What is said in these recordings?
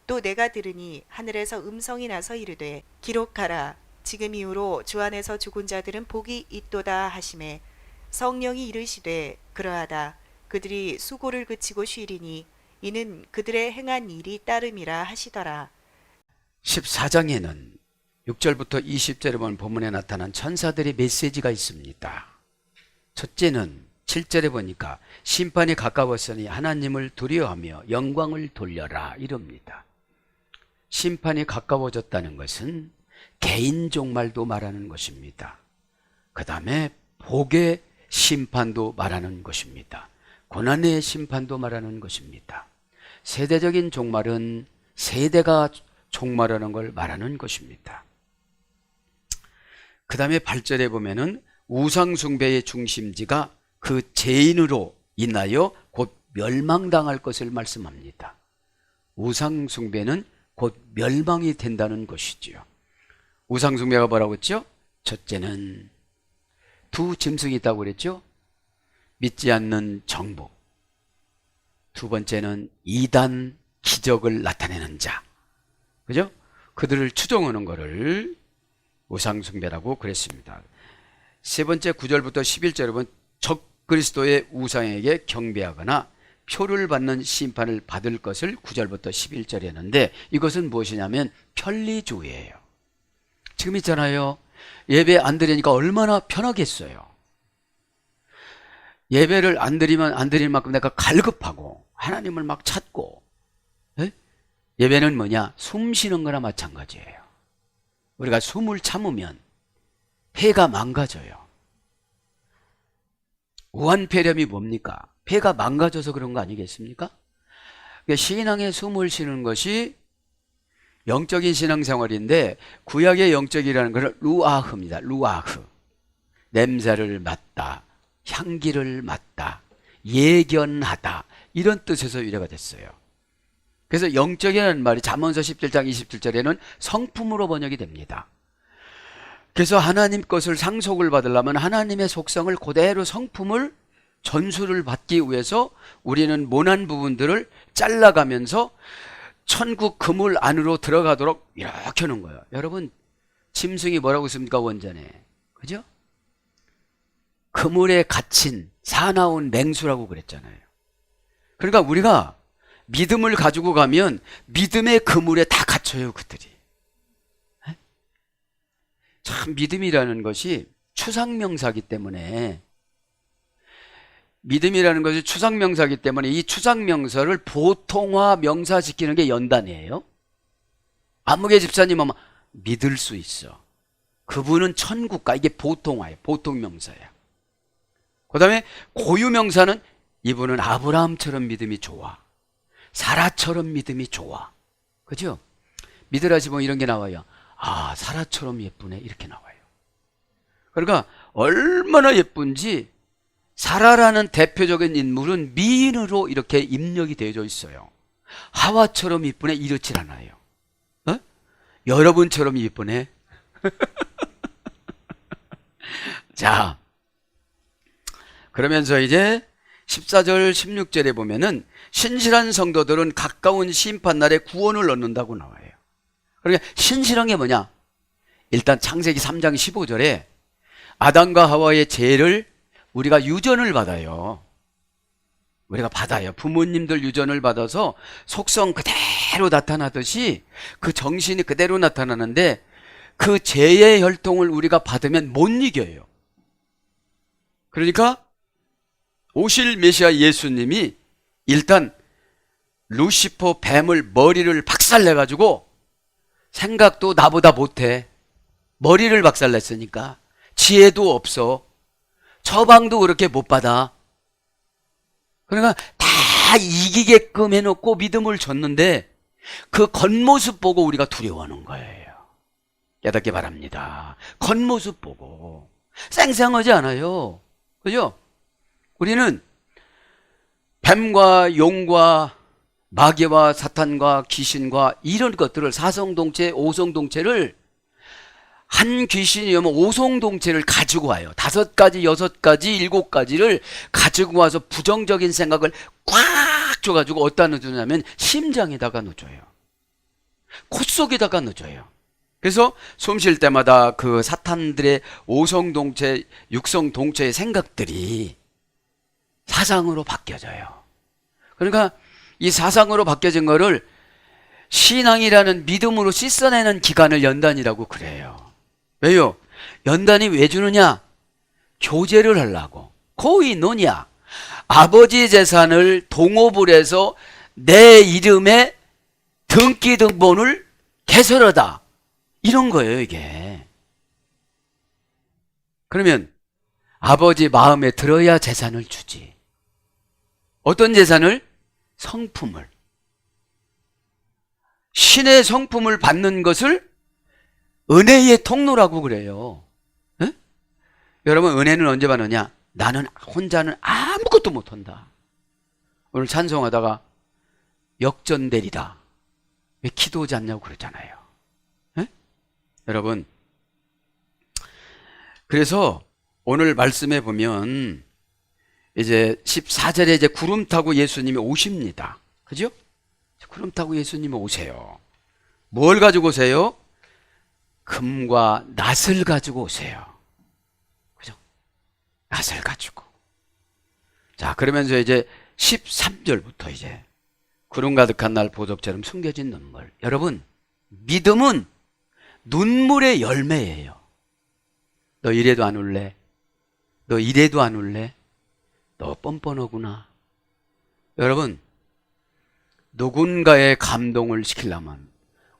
또 내가 들으니 하늘에서 음성이 나서 이르되 기록하라. 지금 이후로 주 안에서 죽은 자들은 복이 있도다 하시매 성령이 이르시되 그러하다. 그들이 수고를 그치고 쉬리니 이는 그들의 행한 일이 따름이라 하시더라. 14장에는 6절부터 20절에 보면 본문에 나타난 천사들의 메시지가 있습니다. 첫째는 7절에 보니까 심판이 가까웠으니 하나님을 두려워하며 영광을 돌려라 이럽니다. 심판이 가까워졌다는 것은 개인 종말도 말하는 것입니다. 그 다음에 복의 심판도 말하는 것입니다. 고난의 심판도 말하는 것입니다. 세대적인 종말은 세대가 종말하는 걸 말하는 것입니다. 그 다음에 8절에 보면은 우상숭배의 중심지가 그 죄인으로 인하여 곧 멸망당할 것을 말씀합니다. 우상숭배는 곧 멸망이 된다는 것이지요. 우상숭배가 뭐라고 했죠? 첫째는 두 짐승이 있다고 그랬죠? 믿지 않는 정복. 두 번째는 이단 기적을 나타내는 자. 그죠? 그들을 추종하는 것을 우상숭배라고 그랬습니다. 세 번째 9절부터 11절에 보면 적 그리스도의 우상에게 경배하거나 표를 받는 심판을 받을 것을 9절부터 11절에 했는데 이것은 무엇이냐면 편리주의예요. 지금 있잖아요. 예배 안 드리니까 얼마나 편하겠어요. 예배를 안 드리면 안 드릴 만큼 내가 갈급하고 하나님을 막 찾고. 에? 예배는 뭐냐? 숨 쉬는 거나 마찬가지예요. 우리가 숨을 참으면 폐가 망가져요. 우한폐렴이 뭡니까? 폐가 망가져서 그런 거 아니겠습니까? 그러니까 신앙에 숨을 쉬는 것이 영적인 신앙생활인데 구약의 영적이라는 것은 루아흐입니다. 루아흐. 냄새를 맡다, 향기를 맡다, 예견하다 이런 뜻에서 유래가 됐어요. 그래서 영적이라는 말이 잠언서 17장 27절에는 성품으로 번역이 됩니다. 그래서 하나님 것을 상속을 받으려면 하나님의 속성을 그대로 성품을 전수를 받기 위해서 우리는 모난 부분들을 잘라가면서 천국 그물 안으로 들어가도록 이렇게 하는 거예요. 여러분 짐승이 뭐라고 했습니까? 원전에. 그죠? 그물에 갇힌 사나운 맹수라고 그랬잖아요. 그러니까 우리가 믿음을 가지고 가면 믿음의 그물에 다 갇혀요, 그들이. 참 믿음이라는 것이 추상명사기 때문에 믿음이라는 것이 추상명사기 때문에 이 추상명사를 보통화 명사시키는 게 연단이에요. 안무개 집사님은 믿을 수 있어. 그분은 천국가. 이게 보통화예요. 보통명사야. 그 다음에 고유명사는 이분은 아브라함처럼 믿음이 좋아. 사라처럼 믿음이 좋아. 그죠? 믿으라지 뭐 이런 게 나와요. 아, 사라처럼 예쁘네. 이렇게 나와요. 그러니까 얼마나 예쁜지 사라라는 대표적인 인물은 미인으로 이렇게 입력이 되어져 있어요. 하와처럼 이쁘네. 이렇질 않아요. 어? 여러분처럼 이쁘네. 자, 그러면서 이제 14절 16절에 보면은 신실한 성도들은 가까운 심판날에 구원을 얻는다고 나와요. 그러니까 신실한 게 뭐냐? 일단 창세기 3장 15절에 아담과 하와의 죄를 우리가 유전을 받아요. 우리가 받아요. 부모님들 유전을 받아서 속성 그대로 나타나듯이 그 정신이 그대로 나타나는데 그 죄의 혈통을 우리가 받으면 못 이겨요. 그러니까 오실 메시아 예수님이 일단 루시퍼 뱀을 머리를 박살내가지고 생각도 나보다 못해. 머리를 박살냈으니까 지혜도 없어. 처방도 그렇게 못 받아. 그러니까 다 이기게끔 해놓고 믿음을 줬는데 그 겉모습 보고 우리가 두려워하는 거예요. 깨닫기 바랍니다. 겉모습 보고 쌩쌩하지 않아요. 그죠? 우리는 뱀과 용과 마귀와 사탄과 귀신과 이런 것들을 사성동체, 오성동체를 한 귀신이 오면 오성동체를 가지고 와요. 5가지, 6가지, 7가지를 가지고 와서 부정적인 생각을 꽉 줘가지고 어디다 넣어주냐면 심장에다가 넣어줘요. 콧 속에다가 넣어줘요. 그래서 숨 쉴 때마다 그 사탄들의 오성동체, 육성동체의 생각들이 사상으로 바뀌어져요. 그러니까 이 사상으로 바뀌어진 거를 신앙이라는 믿음으로 씻어내는 기간을 연단이라고 그래요. 왜요? 연단이 왜 주느냐? 교제를 하려고. 거의 노냐? 아버지 재산을 동업을 해서 내 이름에 등기 등본을 개설하다. 이런 거예요, 이게. 그러면 아버지 마음에 들어야 재산을 주지. 어떤 재산을? 성품을. 신의 성품을 받는 것을 은혜의 통로라고 그래요. 에? 여러분, 은혜는 언제 받느냐? 나는 혼자는 아무것도 못한다. 오늘 찬송하다가 역전되리다. 왜 기도하지 않냐고 그랬잖아요. 에? 여러분, 그래서 오늘 말씀해 보면 이제 14절에 이제 구름 타고 예수님이 오십니다. 그죠? 구름 타고 예수님이 오세요. 뭘 가지고 오세요? 금과 낫을 가지고 오세요. 그죠? 낫을 가지고. 자, 그러면서 이제 13절부터 이제 구름 가득한 날 보석처럼 숨겨진 눈물. 여러분, 믿음은 눈물의 열매예요. 너 이래도 안 울래? 너 이래도 안 울래? 너 뻔뻔하구나. 여러분, 누군가의 감동을 시키려면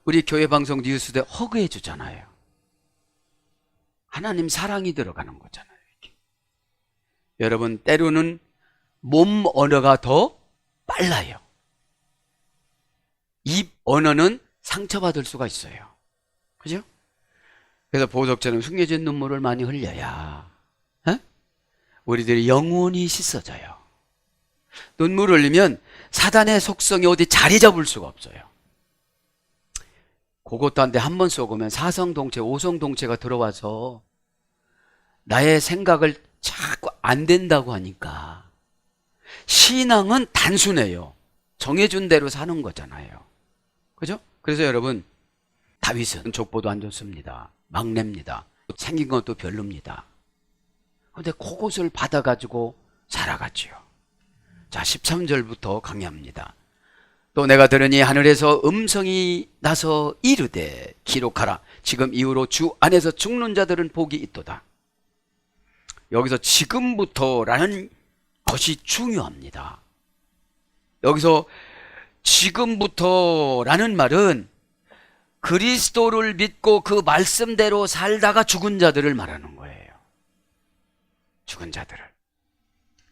우리 교회 방송 뉴스대 허그해 주잖아요. 하나님 사랑이 들어가는 거잖아요. 이렇게. 여러분, 때로는 몸 언어가 더 빨라요. 입 언어는 상처받을 수가 있어요. 그죠? 그래서 보석처럼 숨겨진 눈물을 많이 흘려야 우리들이 영원히 씻어져요. 눈물을 흘리면 사단의 속성이 어디 자리 잡을 수가 없어요. 그것도 한데 한 번 쏘고면 사성동체, 오성동체가 들어와서 나의 생각을 자꾸 안 된다고 하니까 신앙은 단순해요. 정해준 대로 사는 거잖아요. 그죠? 그래서 여러분, 다윗은 족보도 안 좋습니다. 막내입니다. 생긴 것도 별로입니다. 근데 그것을 받아가지고 살아갔지요. 자, 13절부터 강의합니다. 또 내가 들으니 하늘에서 음성이 나서 이르되 기록하라. 지금 이후로 주 안에서 죽는 자들은 복이 있도다. 여기서 지금부터라는 것이 중요합니다. 여기서 지금부터라는 말은 그리스도를 믿고 그 말씀대로 살다가 죽은 자들을 말하는 거예요. 죽은 자들을.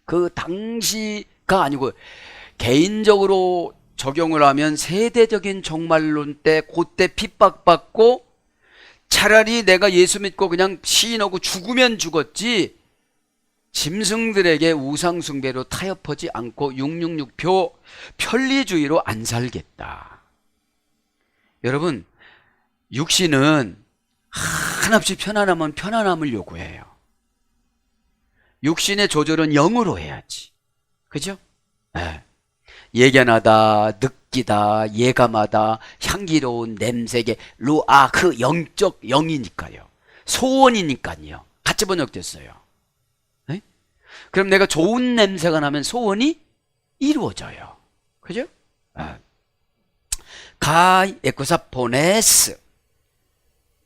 그 당시가 아니고 개인적으로 적용을 하면 세대적인 종말론 때 그때 핍박받고 차라리 내가 예수 믿고 그냥 시인하고 죽으면 죽었지 짐승들에게 우상숭배로 타협하지 않고 666표 편리주의로 안 살겠다. 여러분, 육신은 한없이 편안하면 편안함을 요구해요. 육신의 조절은 영으로 해야지. 그죠? 네. 예견하다, 느끼다, 예감하다, 향기로운 냄새게, 루아흐, 영적 영이니까요. 소원이니까요. 같이 번역됐어요. 네? 그럼 내가 좋은 냄새가 나면 소원이 이루어져요. 그죠? 가 에쿠사포네스.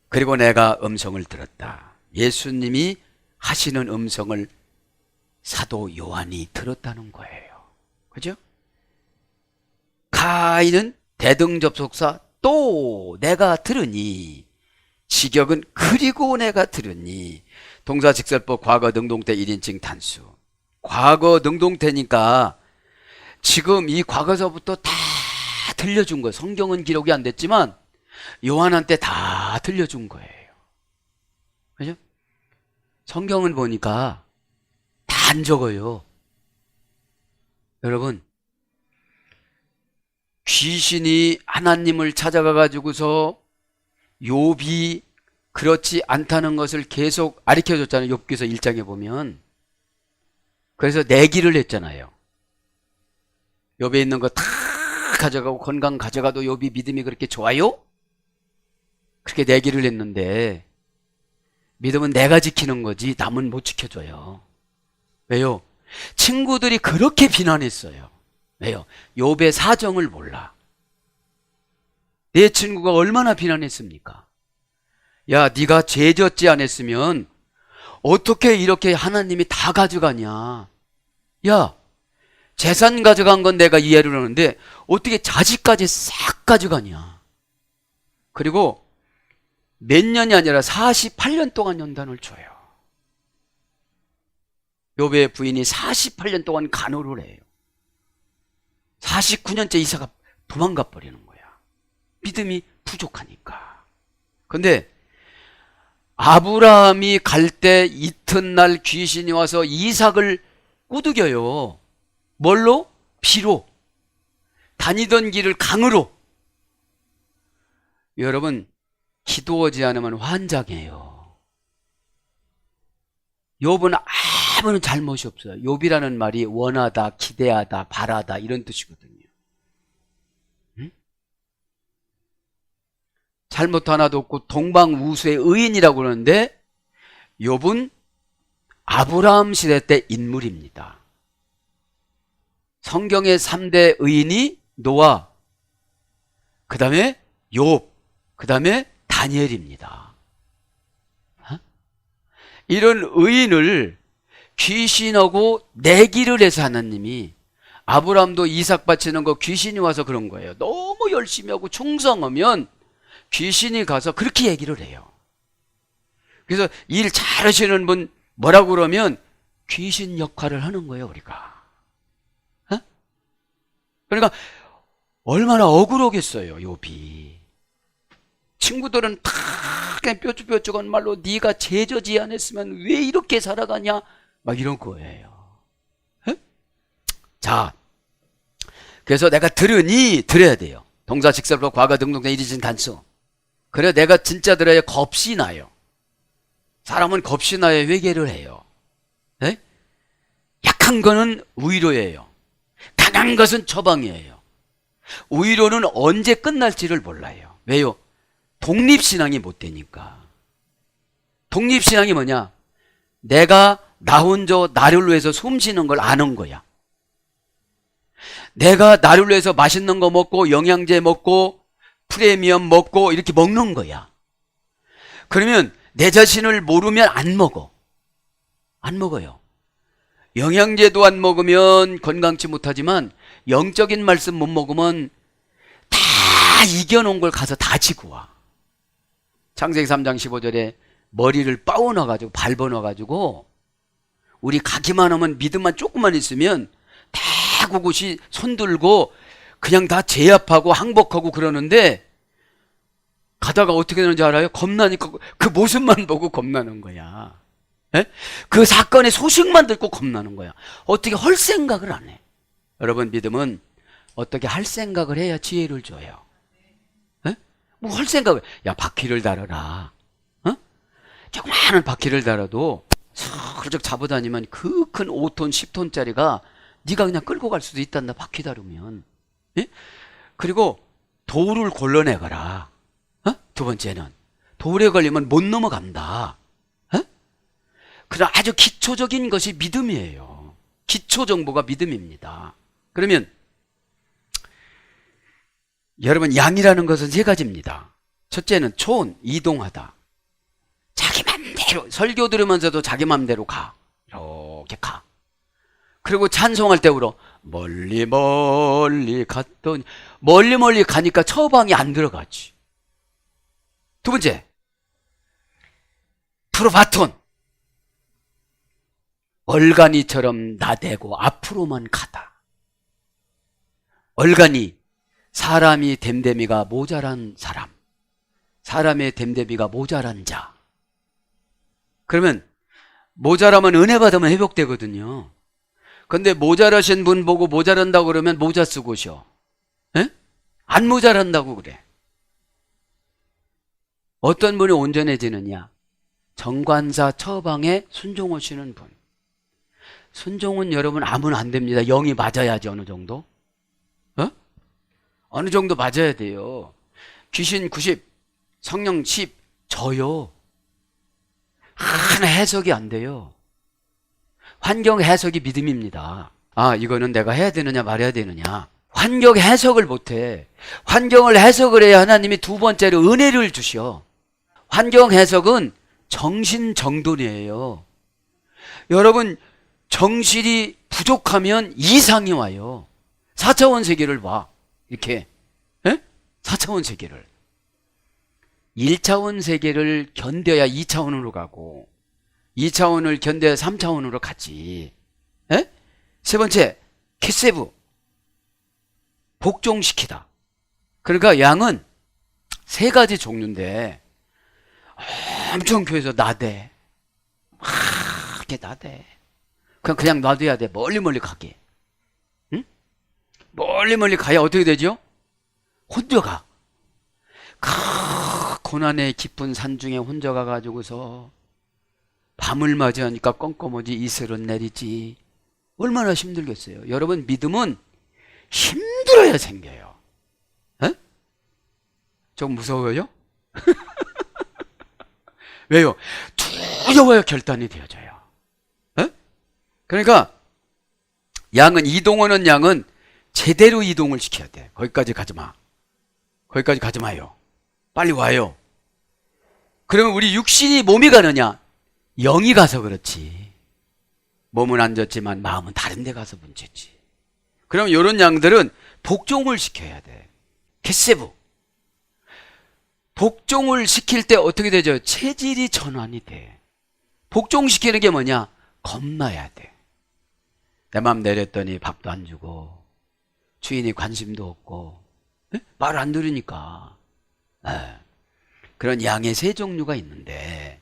그리고 내가 음성을 들었다. 예수님이 하시는 음성을 사도 요한이 들었다는 거예요. 그죠? 가인은 대등접속사 또 내가 들으니, 직역은 그리고 내가 들으니, 동사직설법 과거 능동태 1인칭 단수. 과거 능동태니까 지금 이 과거서부터 다 들려준 거예요. 성경은 기록이 안 됐지만 요한한테 다 들려준 거예요. 그죠? 성경을 보니까 다 안 적어요. 여러분, 귀신이 하나님을 찾아가 가지고서 욥이 그렇지 않다는 것을 계속 가르쳐줬잖아요. 욥기서 1장에 보면. 그래서 내기를 했잖아요. 욥에 있는 거 다 가져가고 건강 가져가도 욥이 믿음이 그렇게 좋아요? 그렇게 내기를 했는데 믿음은 내가 지키는 거지 남은 못 지켜줘요. 왜요? 친구들이 그렇게 비난했어요. 왜요? 욥의 사정을 몰라. 내 친구가 얼마나 비난했습니까? 야, 네가 죄졌지 않았으면 어떻게 이렇게 하나님이 다 가져가냐? 야, 재산 가져간 건 내가 이해를 하는데 어떻게 자식까지 싹 가져가냐? 그리고 몇 년이 아니라 48년 동안 연단을 줘요. 욥의 부인이 48년 동안 간호를 해요. 49년째 이사가 도망가 버리는 거야. 믿음이 부족하니까. 근데 아브라함이 갈 때 이튿날 귀신이 와서 이삭을 꾸득여요. 뭘로? 비로. 다니던 길을 강으로. 여러분, 기도하지 않으면 환장해요. 욥은 아무런 잘못이 없어요. 욥이라는 말이 원하다, 기대하다, 바라다 이런 뜻이거든요. 응? 잘못 하나도 없고 동방우수의 의인이라고 그러는데 욥은 아브라함 시대 때 인물입니다. 성경의 3대 의인이 노아, 그 다음에 욥, 그 다음에 다니엘입니다. 이런 의인을 귀신하고 내기를 해서 하나님이, 아브라함도 이삭 바치는 거 귀신이 와서 그런 거예요. 너무 열심히 하고 충성하면 귀신이 가서 그렇게 얘기를 해요. 그래서 일 잘하시는 분 뭐라고 그러면 귀신 역할을 하는 거예요, 우리가. 그러니까 얼마나 억울하겠어요, 욥이. 친구들은 다 그냥 뾰족뾰족한 말로 네가 죄져지 않았으면 왜 이렇게 살아가냐 막 이런 거예요. 에? 자, 그래서 내가 들으니 들어야 돼요. 동사 직설로 과거 등동사 이리진 단수. 그래 내가 진짜 들어야 겁이 나요. 사람은 겁이 나야 회개를 해요. 에? 약한 거는 위로예요. 강한 것은 처방이에요. 위로는 언제 끝날지를 몰라요. 왜요? 독립신앙이 못 되니까. 독립신앙이 뭐냐? 내가 나 혼자 나를 위해서 숨 쉬는 걸 아는 거야. 내가 나를 위해서 맛있는 거 먹고 영양제 먹고 프리미엄 먹고 이렇게 먹는 거야. 그러면 내 자신을 모르면 안 먹어. 안 먹어요. 영양제도 안 먹으면 건강치 못하지만 영적인 말씀 못 먹으면 다 이겨놓은 걸 가서 다 지고 와. 창세기 3장 15절에 머리를 빻아놔가지고 밟아놔가지고 우리 가기만 하면 믿음만 조금만 있으면 다 그곳이 손들고 그냥 다 제압하고 항복하고 그러는데 가다가 어떻게 되는지 알아요? 겁나니까 그 모습만 보고 겁나는 거야. 에? 그 사건의 소식만 듣고 겁나는 거야. 어떻게 할 생각을 안 해. 여러분, 믿음은 어떻게 할 생각을 해야 지혜를 줘요. 에? 뭐 할 생각을, 야 바퀴를 달아라. 어? 조그마한 바퀴를 달아도 슬쩍 잡아다니면 그 큰 5톤 10톤짜리가 네가 그냥 끌고 갈 수도 있단다, 바퀴 다루면. 에? 그리고 돌을 골라내거라. 어? 두 번째는 돌에 걸리면 못 넘어간다. 그런 아주 기초적인 것이 믿음이에요. 기초 정보가 믿음입니다. 그러면 여러분, 양이라는 것은 세 가지입니다. 첫째는 촌, 이동하다. 자기 맘대로, 설교 들으면서도 자기 맘대로 가. 이렇게 가. 그리고 찬송할 때 울어. 멀리 멀리 갔더니, 멀리 멀리 가니까 처방이 안 들어가지. 두 번째, 프로바톤. 얼간이처럼 나대고 앞으로만 가다. 얼간이, 사람이 됨됨이가 모자란 사람, 사람의 됨됨이가 모자란 자. 그러면 모자라면 은혜 받으면 회복되거든요. 근데 모자라신 분 보고 모자란다고 그러면 모자 쓰고 쉬어. 에? 안 모자란다고 그래. 어떤 분이 온전해지느냐? 정관사 처방에 순종하시는 분. 순종은 여러분 아무나 안 됩니다. 영이 맞아야지 어느 정도. 어? 어느 정도 맞아야 돼요. 귀신 90, 성령 10, 저요. 하나 해석이 안 돼요. 환경 해석이 믿음입니다. 아, 이거는 내가 해야 되느냐 말해야 되느냐. 환경 해석을 못해. 환경을 해석을 해야 하나님이 두 번째로 은혜를 주셔. 환경 해석은 정신정돈이에요. 여러분, 정신이 부족하면 이상이 와요. 4차원 세계를 봐. 이렇게. 에? 4차원 세계를. 1차원 세계를 견뎌야 2차원으로 가고 2차원을 견뎌야 3차원으로 가지. 에? 세 번째, 캐세브. 복종시키다. 그러니까 양은 세 가지 종류인데 엄청 교회에서 나대. 이렇게 나대. 그냥 놔둬야 돼. 멀리 가게. 응? 멀리 가야 어떻게 되죠? 혼자 가. 고난의 깊은 산 중에 혼자 가가지고서 밤을 맞이하니까 껌껌하지 이슬은 내리지. 얼마나 힘들겠어요. 여러분, 믿음은 힘들어야 생겨요. 에? 좀 무서워요? 왜요? 두려워야 결단이 되어져요. 에? 그러니까 양은, 이동하는 양은 제대로 이동을 시켜야 돼. 거기까지 가지 마. 거기까지 가지 마요. 빨리 와요. 그러면 우리 육신이, 몸이 가느냐? 영이 가서 그렇지. 몸은 앉았지만 마음은 다른 데 가서 문제지. 그럼 이런 양들은 복종을 시켜야 돼. 캐세브. 복종을 시킬 때 어떻게 되죠? 체질이 전환이 돼. 복종시키는 게 뭐냐? 겁나야 돼. 내 맘 내렸더니 밥도 안 주고 주인이 관심도 없고 말 안 들으니까. 그런 양의 세 종류가 있는데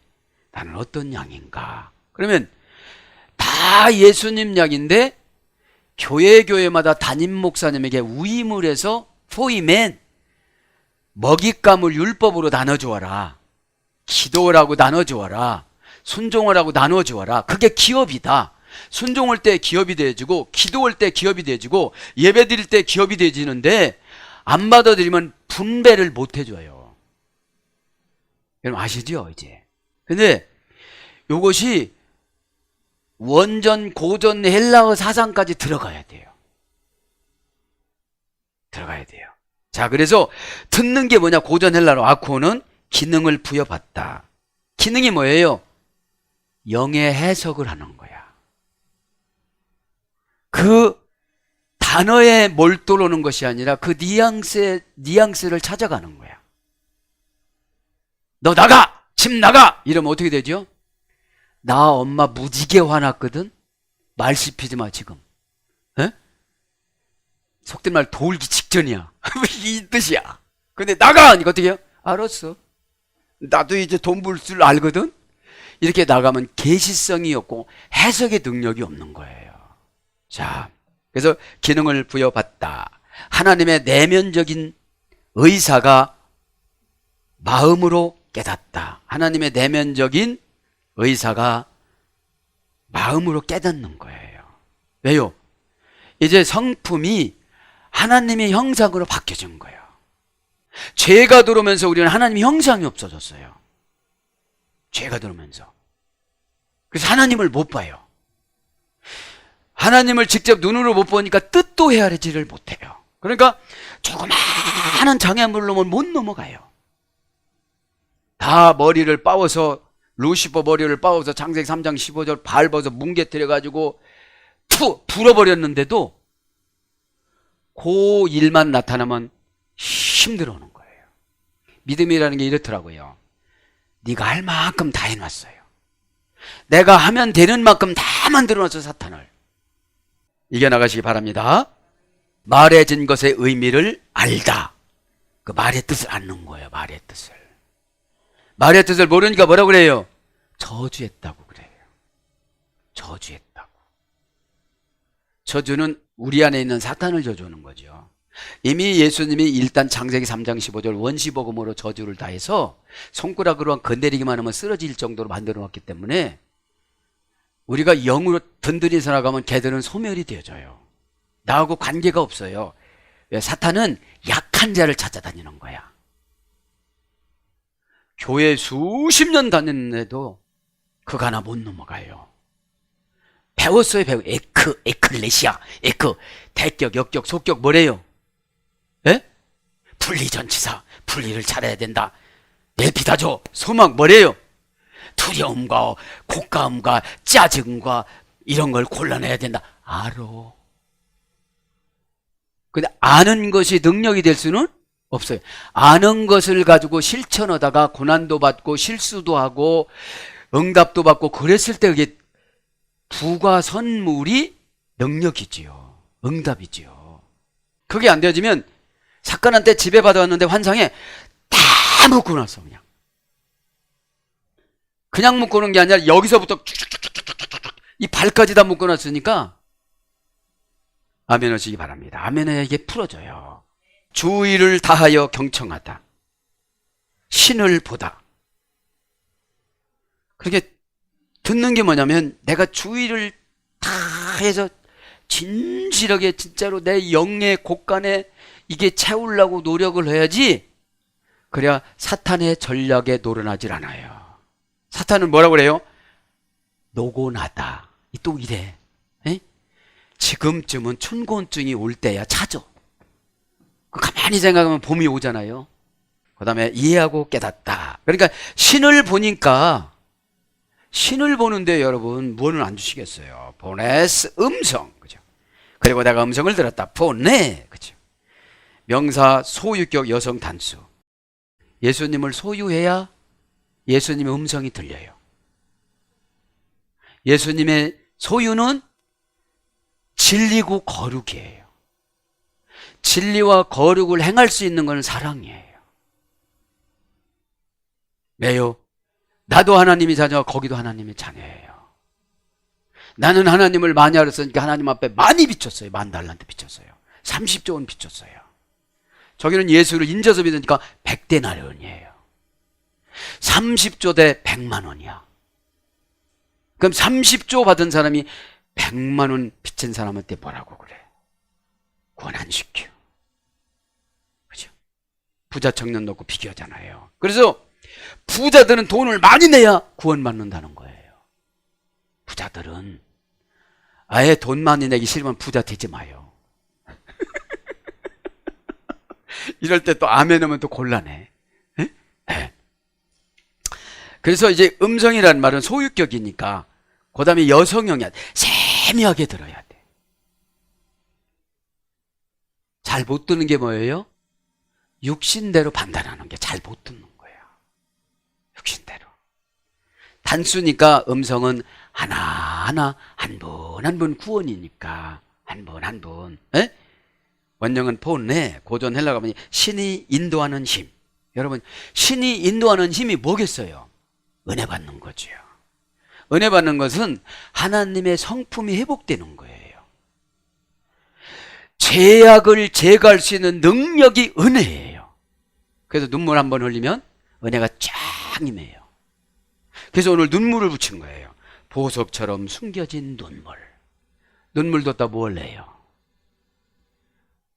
나는 어떤 양인가? 그러면 다 예수님 양인데 교회마다 담임 목사님에게 위임을 해서 포이맨 먹잇감을 율법으로 나눠주어라. 기도라고 나눠주어라. 순종하라고 나눠주어라. 그게 기업이다. 순종할 때 기업이 되어지고 기도할 때 기업이 되어지고 예배 드릴 때 기업이 되어지는데 안 받아들이면 분배를 못 해줘요. 여러분 아시죠 이제? 근데 이것이 원전 고전 헬라어 사상까지 들어가야 돼요. 들어가야 돼요. 자, 그래서 듣는 게 뭐냐? 고전 헬라로 아코는 기능을 부여받다. 기능이 뭐예요? 영의 해석을 하는 거야. 그 단어에 몰두하는 것이 아니라 그 뉘앙스를 찾아가는 거야. 너 나가! 집 나가! 이러면 어떻게 되죠? 나 엄마 무지개 화났거든? 말 씹히지 마 지금. 에? 속된 말 돌기 직전이야. 이 뜻이야. 근데 나가! 하니까 어떻게 해요? 알았어. 나도 이제 돈 벌 줄 알거든? 이렇게 나가면 계시성이 없고 해석의 능력이 없는 거예요. 자, 그래서 기능을 부여받다. 하나님의 내면적인 의사가 마음으로 깨닫다. 하나님의 내면적인 의사가 마음으로 깨닫는 거예요. 왜요? 이제 성품이 하나님의 형상으로 바뀌어진 거예요. 죄가 들어오면서 우리는 하나님의 형상이 없어졌어요. 죄가 들어오면서. 그래서 하나님을 못 봐요. 하나님을 직접 눈으로 못 보니까 뜻도 헤아리지를 못해요. 그러니까 조그마한 장애물로만 못 넘어가요. 다 머리를 빻아서 루시퍼 머리를 빻아서 창세기 3장 15절 밟아서 뭉개뜨려가지고 불어버렸는데도 그 일만 나타나면 힘들어하는 거예요. 믿음이라는 게 이렇더라고요. 네가 할 만큼 다 해놨어요. 내가 하면 되는 만큼 다 만들어놨어 사탄을. 이겨나가시기 바랍니다. 말해진 것의 의미를 알다. 그 말의 뜻을 아는 거예요. 말의 뜻을. 말의 뜻을 모르니까 뭐라고 그래요? 저주했다고 그래요. 저주했다고. 저주는 우리 안에 있는 사탄을 저주하는 거죠. 이미 예수님이 일단 창세기 3장 15절 원시복음으로 저주를 다해서 손가락으로 건드리기만 하면 쓰러질 정도로 만들어 놨기 때문에 우리가 영으로 든든히 살아가면 걔들은 소멸이 되어져요. 나하고 관계가 없어요. 왜? 사탄은 약한 자를 찾아다니는 거야. 교회 수십 년 다녔는데도 그거 하나 못 넘어가요. 배웠어요, 에클레시아, 대격, 역격, 속격 뭐래요? 예? 분리전치사, 분리를 잘해야 된다. 엘피다조, 소망 뭐래요? 두려움과 곶감과 짜증과 이런 걸 골라내야 된다. 알어. 근데 아는 것이 능력이 될 수는 없어요. 아는 것을 가지고 실천하다가 고난도 받고 실수도 하고 응답도 받고 그랬을 때 그게 부가 선물이 능력이지요. 응답이지요. 그게 안 되어지면 사건한테 집에 받아왔는데 환상에 다 묶고 났어. 그냥 묶고는 게 아니라 여기서부터 쭉쭉쭉쭉쭉쭉 이 발까지 다 묶어놨으니까 아멘 하시기 바랍니다. 아멘에 이게 풀어져요. 주의를 다하여 경청하다. 신을 보다. 그렇게 듣는 게 뭐냐면 내가 주의를 다해서 진실하게 진짜로 내 영의 곳간에 이게 채우려고 노력을 해야지. 그래야 사탄의 전략에 노련하질 않아요. 사탄은 뭐라고 그래요? 노곤하다. 또 이래. 에? 지금쯤은 춘곤증이 올 때야 찾아. 가만히 생각하면 봄이 오잖아요. 그 다음에 이해하고 깨닫다. 그러니까 신을 보니까 신을 보는데 여러분 뭐는 안 주시겠어요? 보네스 음성. 그죠? 그리고 내가 음성을 들었다. 보네. 그죠? 명사 소유격 여성 단수. 예수님을 소유해야 예수님의 음성이 들려요. 예수님의 소유는 진리고 거룩이에요. 진리와 거룩을 행할 수 있는 것은 사랑이에요. 왜요? 나도 하나님의 자녀가 거기도 하나님의 자녀예요. 나는 하나님을 많이 알았으니까 하나님 앞에 많이 비쳤어요. 10,000달란트 비쳤어요. 30조 원 비쳤어요. 저기는 예수를 인져서 믿으니까 100데나리온이에요. 30조 대 100만 원이야. 그럼 30조 받은 사람이 100만 원 빚진 사람한테 뭐라고 그래? 구원 안 시켜. 그죠? 부자 청년 놓고 비교하잖아요. 그래서 부자들은 돈을 많이 내야 구원받는다는 거예요. 부자들은 아예 돈 많이 내기 싫으면 부자 되지 마요. 이럴 때 또 아멘 하면 또 곤란해. 네. 그래서 이제 음성이라는 말은 소유격이니까 그 다음에 여성형이야. 세미하게 들어야 돼. 잘 못 듣는 게 뭐예요? 육신대로 판단하는 게 잘 못 듣는 거예요. 육신대로. 단수니까 음성은 하나하나 한 분 한 분 구원이니까 한 분 한 분. 원형은 폰네. 고전 헬라가 보니 신이 인도하는 힘. 여러분 신이 인도하는 힘이 뭐겠어요? 은혜 받는 거죠. 은혜 받는 것은 하나님의 성품이 회복되는 거예요. 죄악을 제거할 수 있는 능력이 은혜예요. 그래서 눈물 한번 흘리면 은혜가 쫙 임해요. 그래서 오늘 눈물을 붙인 거예요. 보석처럼 숨겨진 눈물. 눈물 뒀다 뭘 해요?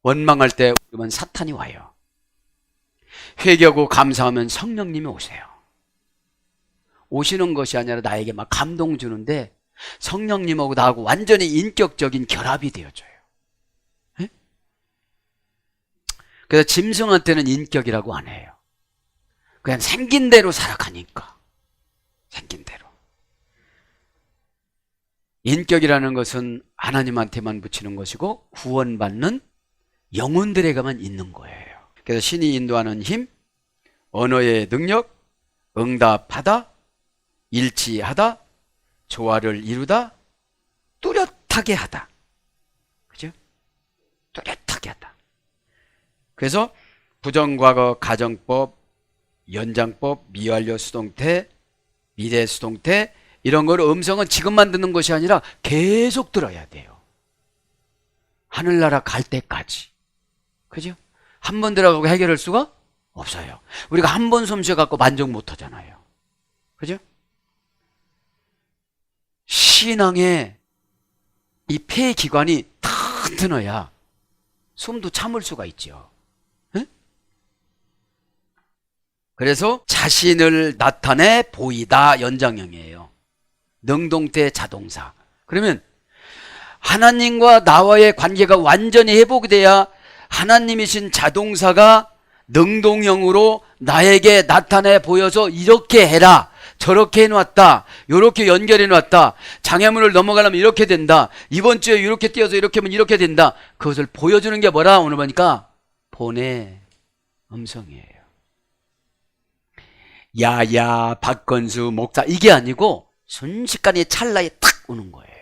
원망할 때 우리는 사탄이 와요. 회개하고 감사하면 성령님이 오세요. 오시는 것이 아니라 나에게 막 감동 주는데 성령님하고 나하고 완전히 인격적인 결합이 되어져요. 에? 그래서 짐승한테는 인격이라고 안 해요. 그냥 생긴 대로 살아가니까. 생긴 대로. 인격이라는 것은 하나님한테만 붙이는 것이고 구원받는 영혼들에게만 있는 거예요. 그래서 신이 인도하는 힘, 언어의 능력, 응답하다, 일치하다, 조화를 이루다, 뚜렷하게 하다. 그죠? 뚜렷하게 하다. 그래서 부정과거 가정법, 연장법, 미완료 수동태, 미래 수동태 이런 거를 음성은 지금만 듣는 것이 아니라 계속 들어야 돼요. 하늘나라 갈 때까지. 그죠? 한 번 들어가고 해결할 수가 없어요. 우리가 한 번 숨 쉬어갖고 만족 못 하잖아요. 그죠? 신앙의 이 폐기관이 튼튼해야 숨도 참을 수가 있죠. 에? 그래서 자신을 나타내 보이다 연장형이에요. 능동태 자동사. 그러면 하나님과 나와의 관계가 완전히 회복이 돼야 하나님이신 자동사가 능동형으로 나에게 나타내 보여서 이렇게 해라, 저렇게 해놨다, 이렇게 연결해 놨다, 장애물을 넘어가려면 이렇게 된다, 이번 주에 이렇게 띄어서 이렇게 하면 이렇게 된다. 그것을 보여주는 게 뭐라 오늘 보니까 본의 음성이에요. 야야 박건수 목사 이게 아니고 순식간에 찰나에 탁 오는 거예요.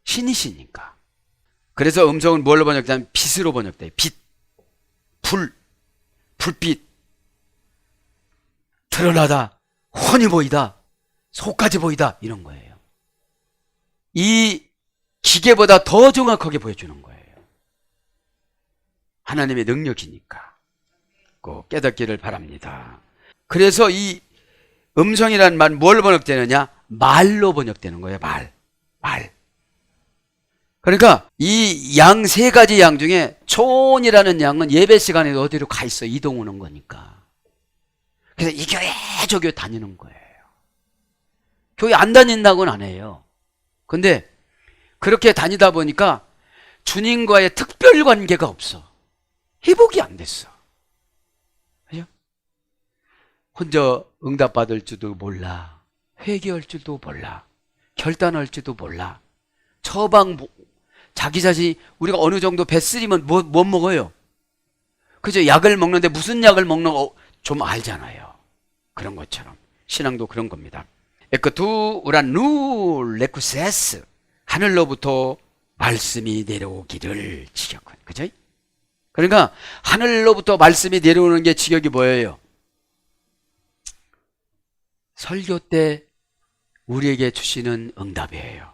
신이시니까. 그래서 음성은 뭘로 번역되냐면 빛으로 번역돼요. 빛, 불, 불빛, 드러나다, 훤히 보이다, 속까지 보이다 이런 거예요. 이 기계보다 더 정확하게 보여주는 거예요. 하나님의 능력이니까 꼭 깨닫기를 바랍니다. 그래서 이 음성이라는 말은 뭘 번역되느냐? 말로 번역되는 거예요. 말. 그러니까 이 양 세 가지 양 중에 초원이라는 양은 예배 시간에도 어디로 가 있어 이동 오는 거니까. 그래서 이 교회 저 교회 다니는 거예요. 교회 안 다닌다고는 안 해요. 근데 그렇게 다니다 보니까 주님과의 특별 관계가 없어. 회복이 안 됐어. 그죠? 혼자 응답받을 줄도 몰라. 회개할 줄도 몰라. 결단할 줄도 몰라. 처방 자기 자신이 우리가 어느 정도 배 쓰리면 뭐 먹어요? 그죠? 약을 먹는데 무슨 약을 먹는 거 좀 알잖아요. 그런 것처럼 신앙도 그런 겁니다. 에크투 우라누 레쿠세스 하늘로부터 말씀이 내려오기를 지켰군. 그죠? 그러니까 하늘로부터 말씀이 내려오는 게 지경이 뭐예요? 설교 때 우리에게 주시는 응답이에요.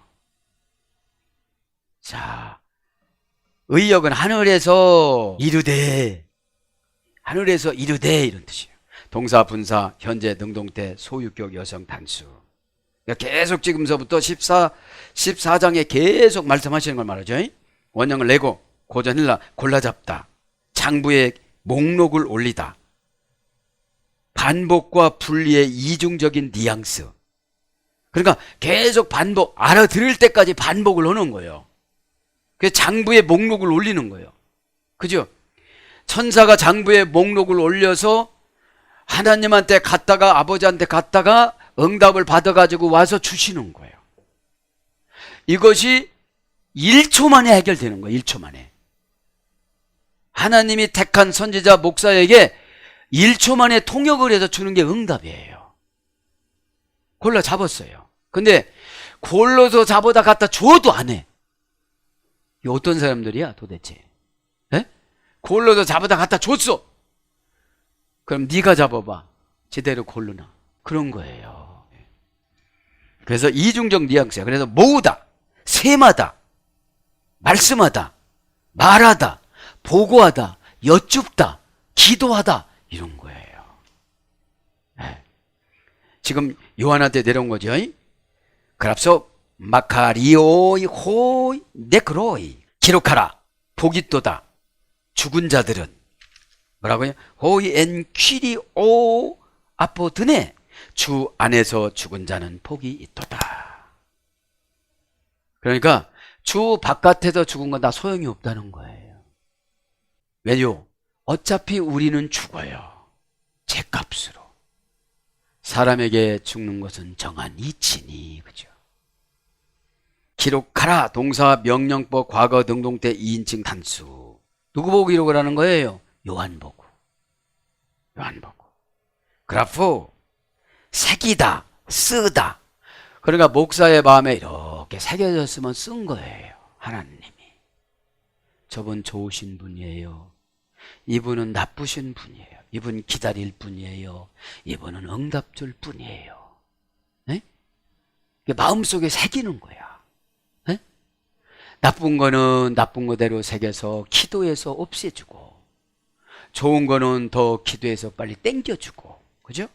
자, 의역은 하늘에서 이르되, 하늘에서 이르되 이런 뜻이에요. 동사, 분사, 현재, 능동태, 소유격, 여성, 단수. 그러니까 계속 지금서부터 14장에 계속 말씀하시는 걸 말하죠. 원형을 내고 고전일라 골라잡다, 장부에 목록을 올리다, 반복과 분리의 이중적인 뉘앙스. 그러니까 계속 반복, 알아들을 때까지 반복을 하는 거예요. 그래서 장부에 목록을 올리는 거예요. 그죠? 천사가 장부에 목록을 올려서 하나님한테 갔다가 아버지한테 갔다가 응답을 받아가지고 와서 주시는 거예요. 이것이 1초 만에 해결되는 거예요. 1초 만에. 하나님이 택한 선지자 목사에게 1초 만에 통역을 해서 주는 게 응답이에요. 골라 잡았어요. 근데 골라서 잡아다 갖다 줘도 안 해. 이 어떤 사람들이야 도대체? 에? 골라서 잡아다 갖다 줬어. 그럼 네가 잡아봐. 제대로 골르나. 그런 거예요. 그래서 이중적 뉘앙스야. 그래서 모으다, 셈하다, 말씀하다, 말하다, 보고하다, 여쭙다, 기도하다 이런 거예요. 네. 지금 요한한테 내려온 거죠. 그랍서 마카리오이 호이 네크로이 기록하라. 복이 또다. 죽은 자들은 뭐라고요? 호이 엔 퀴리오 아포드네. 주 안에서 죽은 자는 복이 있도다. 그러니까 주 바깥에서 죽은 건 다 소용이 없다는 거예요. 왜요? 어차피 우리는 죽어요. 죗값으로. 사람에게 죽는 것은 정한 이치니. 그죠? 기록하라. 동사, 명령법, 과거, 능동태, 2인칭 단수. 누구 보고 기록을 하는 거예요? 요한 보고. 요한 보고. 그라프. 새기다. 쓰다. 그러니까 목사의 마음에 이렇게 새겨졌으면 쓴 거예요. 하나님이. 저분 좋으신 분이에요. 이분은 나쁘신 분이에요. 이분 기다릴 분이에요. 이분은 응답 줄 분이에요. 네? 마음속에 새기는 거야. 네? 나쁜 거는 나쁜 거대로 새겨서 기도해서 없애주고, 좋은 거는 더 기도해서 빨리 땡겨주고. 그죠?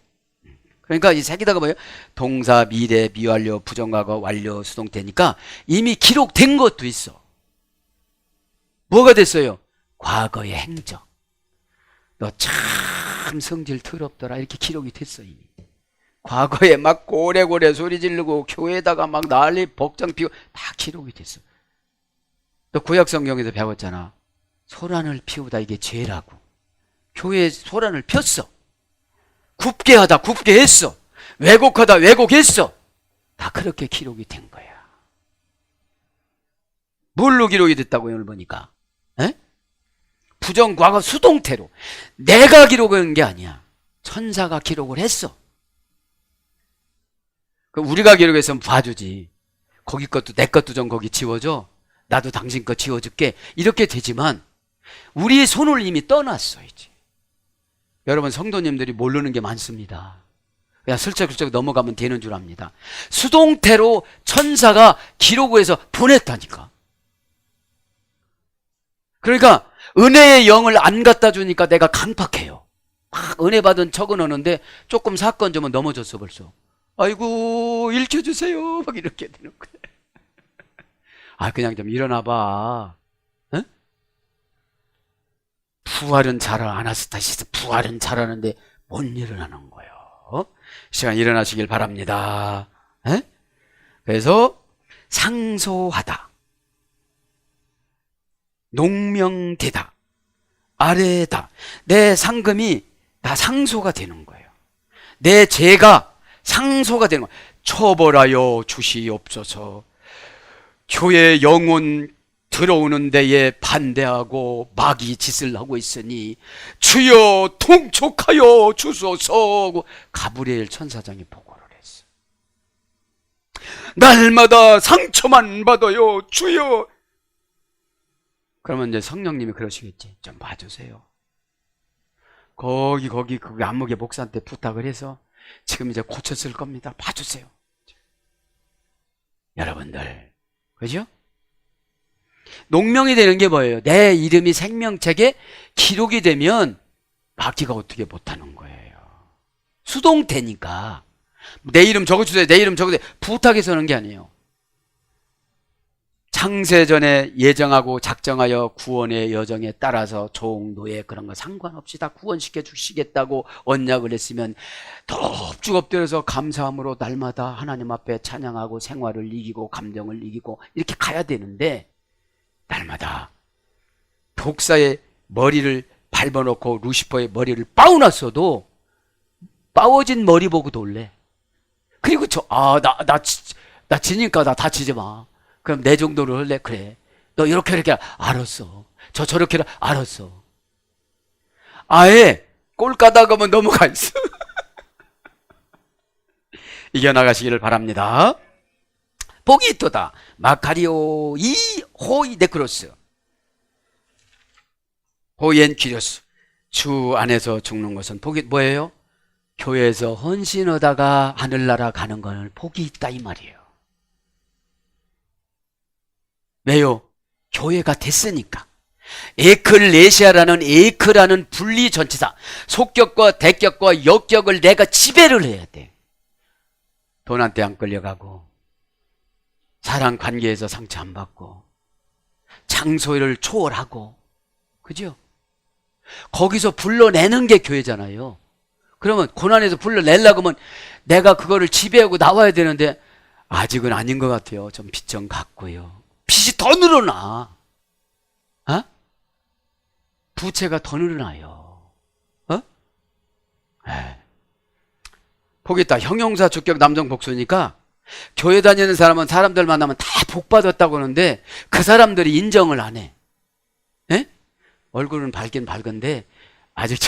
그러니까 이 새기다가 뭐예요? 동사, 미래, 미완료, 부정과거, 완료, 수동태니까 이미 기록된 것도 있어. 뭐가 됐어요? 과거의 행적. 너 참 성질 더럽더라. 이렇게 기록이 됐어 이미. 과거에 막 고래고래 소리 지르고 교회에다가 막 난리 복장 피우고 다 기록이 됐어. 너 구약 성경에서 배웠잖아. 소란을 피우다 이게 죄라고. 교회에 소란을 폈어. 굽게 하다 굽게 했어. 왜곡하다 왜곡했어. 다 그렇게 기록이 된 거야. 뭘로 기록이 됐다고요? 오늘 보니까 에? 부정과거 수동태로. 내가 기록한 게 아니야. 천사가 기록을 했어. 그 우리가 기록했으면 봐주지. 거기 것도 내 것도 좀 거기 지워줘. 나도 당신 거 지워줄게. 이렇게 되지만 우리의 손을 이미 떠났어 이제. 여러분 성도님들이 모르는 게 많습니다. 그냥 슬쩍슬쩍 넘어가면 되는 줄 압니다. 수동태로 천사가 기록을 해서 보냈다니까. 그러니까 은혜의 영을 안 갖다 주니까 내가 강팍해요. 막 은혜 받은 척은 하는데 조금 사건 좀 넘어졌어 벌써. 아이고 일켜주세요 막 이렇게 되는 거야. 아 그냥 좀 일어나 봐. 응? 부활은 잘하 아나스타시스 부활은 잘하는데 못 일어나는 거예요. 시간 일어나시길 바랍니다. 에? 그래서 상소하다, 농명되다, 아래다. 내 상금이 다 상소가 되는 거예요. 내 죄가 상소가 되는 거예요. 처벌하여 주시옵소서. 교회 영혼 들어오는 데에 반대하고 마귀 짓을 하고 있으니 주여 통촉하여 주소서. 가브리엘 천사장이 보고를 했어. 날마다 상처만 받아요 주여. 그러면 이제 성령님이 그러시겠지. 좀 봐주세요. 거기 안목의 목사한테 부탁을 해서 지금 이제 고쳤을 겁니다. 봐주세요. 여러분들 그죠? 농명이 되는 게 뭐예요? 내 이름이 생명책에 기록이 되면 마귀가 어떻게 못하는 거예요. 수동태니까 내 이름 적어주세요. 내 이름 적어주세요. 부탁해서 하는 게 아니에요. 창세전에 예정하고 작정하여 구원의 여정에 따라서 종노예 그런 거 상관없이 다 구원시켜 주시겠다고 언약을 했으면 덥죽 엎드려서 감사함으로 날마다 하나님 앞에 찬양하고 생활을 이기고 감정을 이기고 이렇게 가야 되는데 날마다 독사의 머리를 밟아놓고 루시퍼의 머리를 빻아놨어도 빻아진 머리 보고 놀래. 그리고 나 지니까 나 다치지 마. 그럼 내 정도로 할래? 그래. 너 이렇게 알았어. 저렇게 알았어. 아예 꼴 까다가면 넘어가 있어. 이겨나가시기를 바랍니다. 복이 있도다. 마카리오 이 호이 네크로스. 호이엔 키리오스. 주 안에서 죽는 것은 복이 뭐예요? 교회에서 헌신하다가 하늘나라 가는 거는 복이 있다 이 말이에요. 왜요? 교회가 됐으니까. 에클레시아라는 에크라는 분리 전치사, 속격과 대격과 역격을 내가 지배를 해야 돼. 돈한테 안 끌려가고 사랑 관계에서 상처 안 받고 장소를 초월하고, 그죠? 거기서 불러내는 게 교회잖아요. 그러면 고난에서 불러내려고 하면 내가 그거를 지배하고 나와야 되는데 아직은 아닌 것 같아요. 좀 빚 좀 갚고요. 빚이 더 늘어나. 어? 부채가 더 늘어나요. 어? 복이 있다. 형용사 주격 남성 복수니까 교회 다니는 사람은 사람들 만나면 다 복 받았다고 하는데 그 사람들이 인정을 안 해. 에? 얼굴은 밝긴 밝은데 아직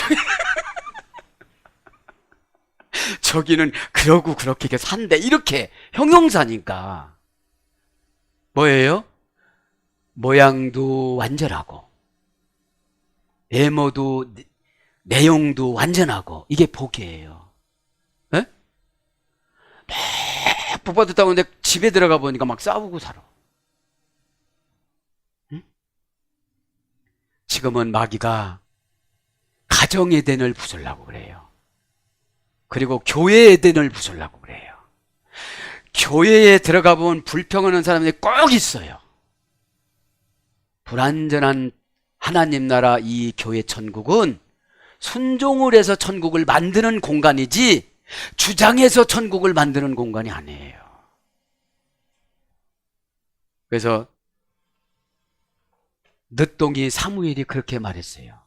저기는 그러고 그렇게 산대. 이렇게 형용사니까 뭐예요? 모양도 완전하고 외모도 내용도 완전하고 이게 복이에요. 에? 복 받았다고 하는데 집에 들어가 보니까 막 싸우고 살아. 응? 지금은 마귀가 가정의 에덴을 부수려고 그래요. 그리고 교회의 에덴을 부수려고 그래요. 교회에 들어가 보면 불평하는 사람들이 꼭 있어요. 불완전한 하나님 나라 이 교회 천국은 순종을 해서 천국을 만드는 공간이지 주장해서 천국을 만드는 공간이 아니에요. 그래서 늦둥이 사무엘이 그렇게 말했어요.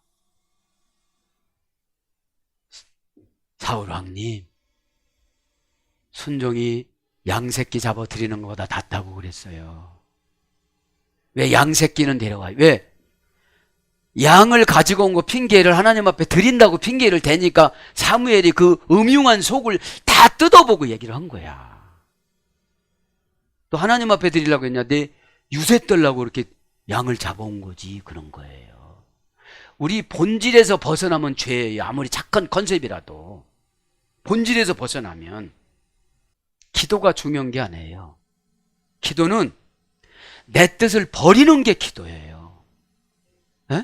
사울 왕님, 순종이 양새끼 잡아드리는 것보다 낫다고 그랬어요. 왜 양새끼는 데려와요? 왜? 양을 가지고 온 거 핑계를 하나님 앞에 드린다고 핑계를 대니까 사무엘이 그 음흉한 속을 다 뜯어보고 얘기를 한 거야. 또 하나님 앞에 드리려고 했냐? 내 유세 떨라고 이렇게 양을 잡아온 거지. 그런 거예요. 우리 본질에서 벗어나면 죄예요. 아무리 착한 컨셉이라도 본질에서 벗어나면. 기도가 중요한 게 아니에요. 기도는 내 뜻을 버리는 게 기도예요. 에?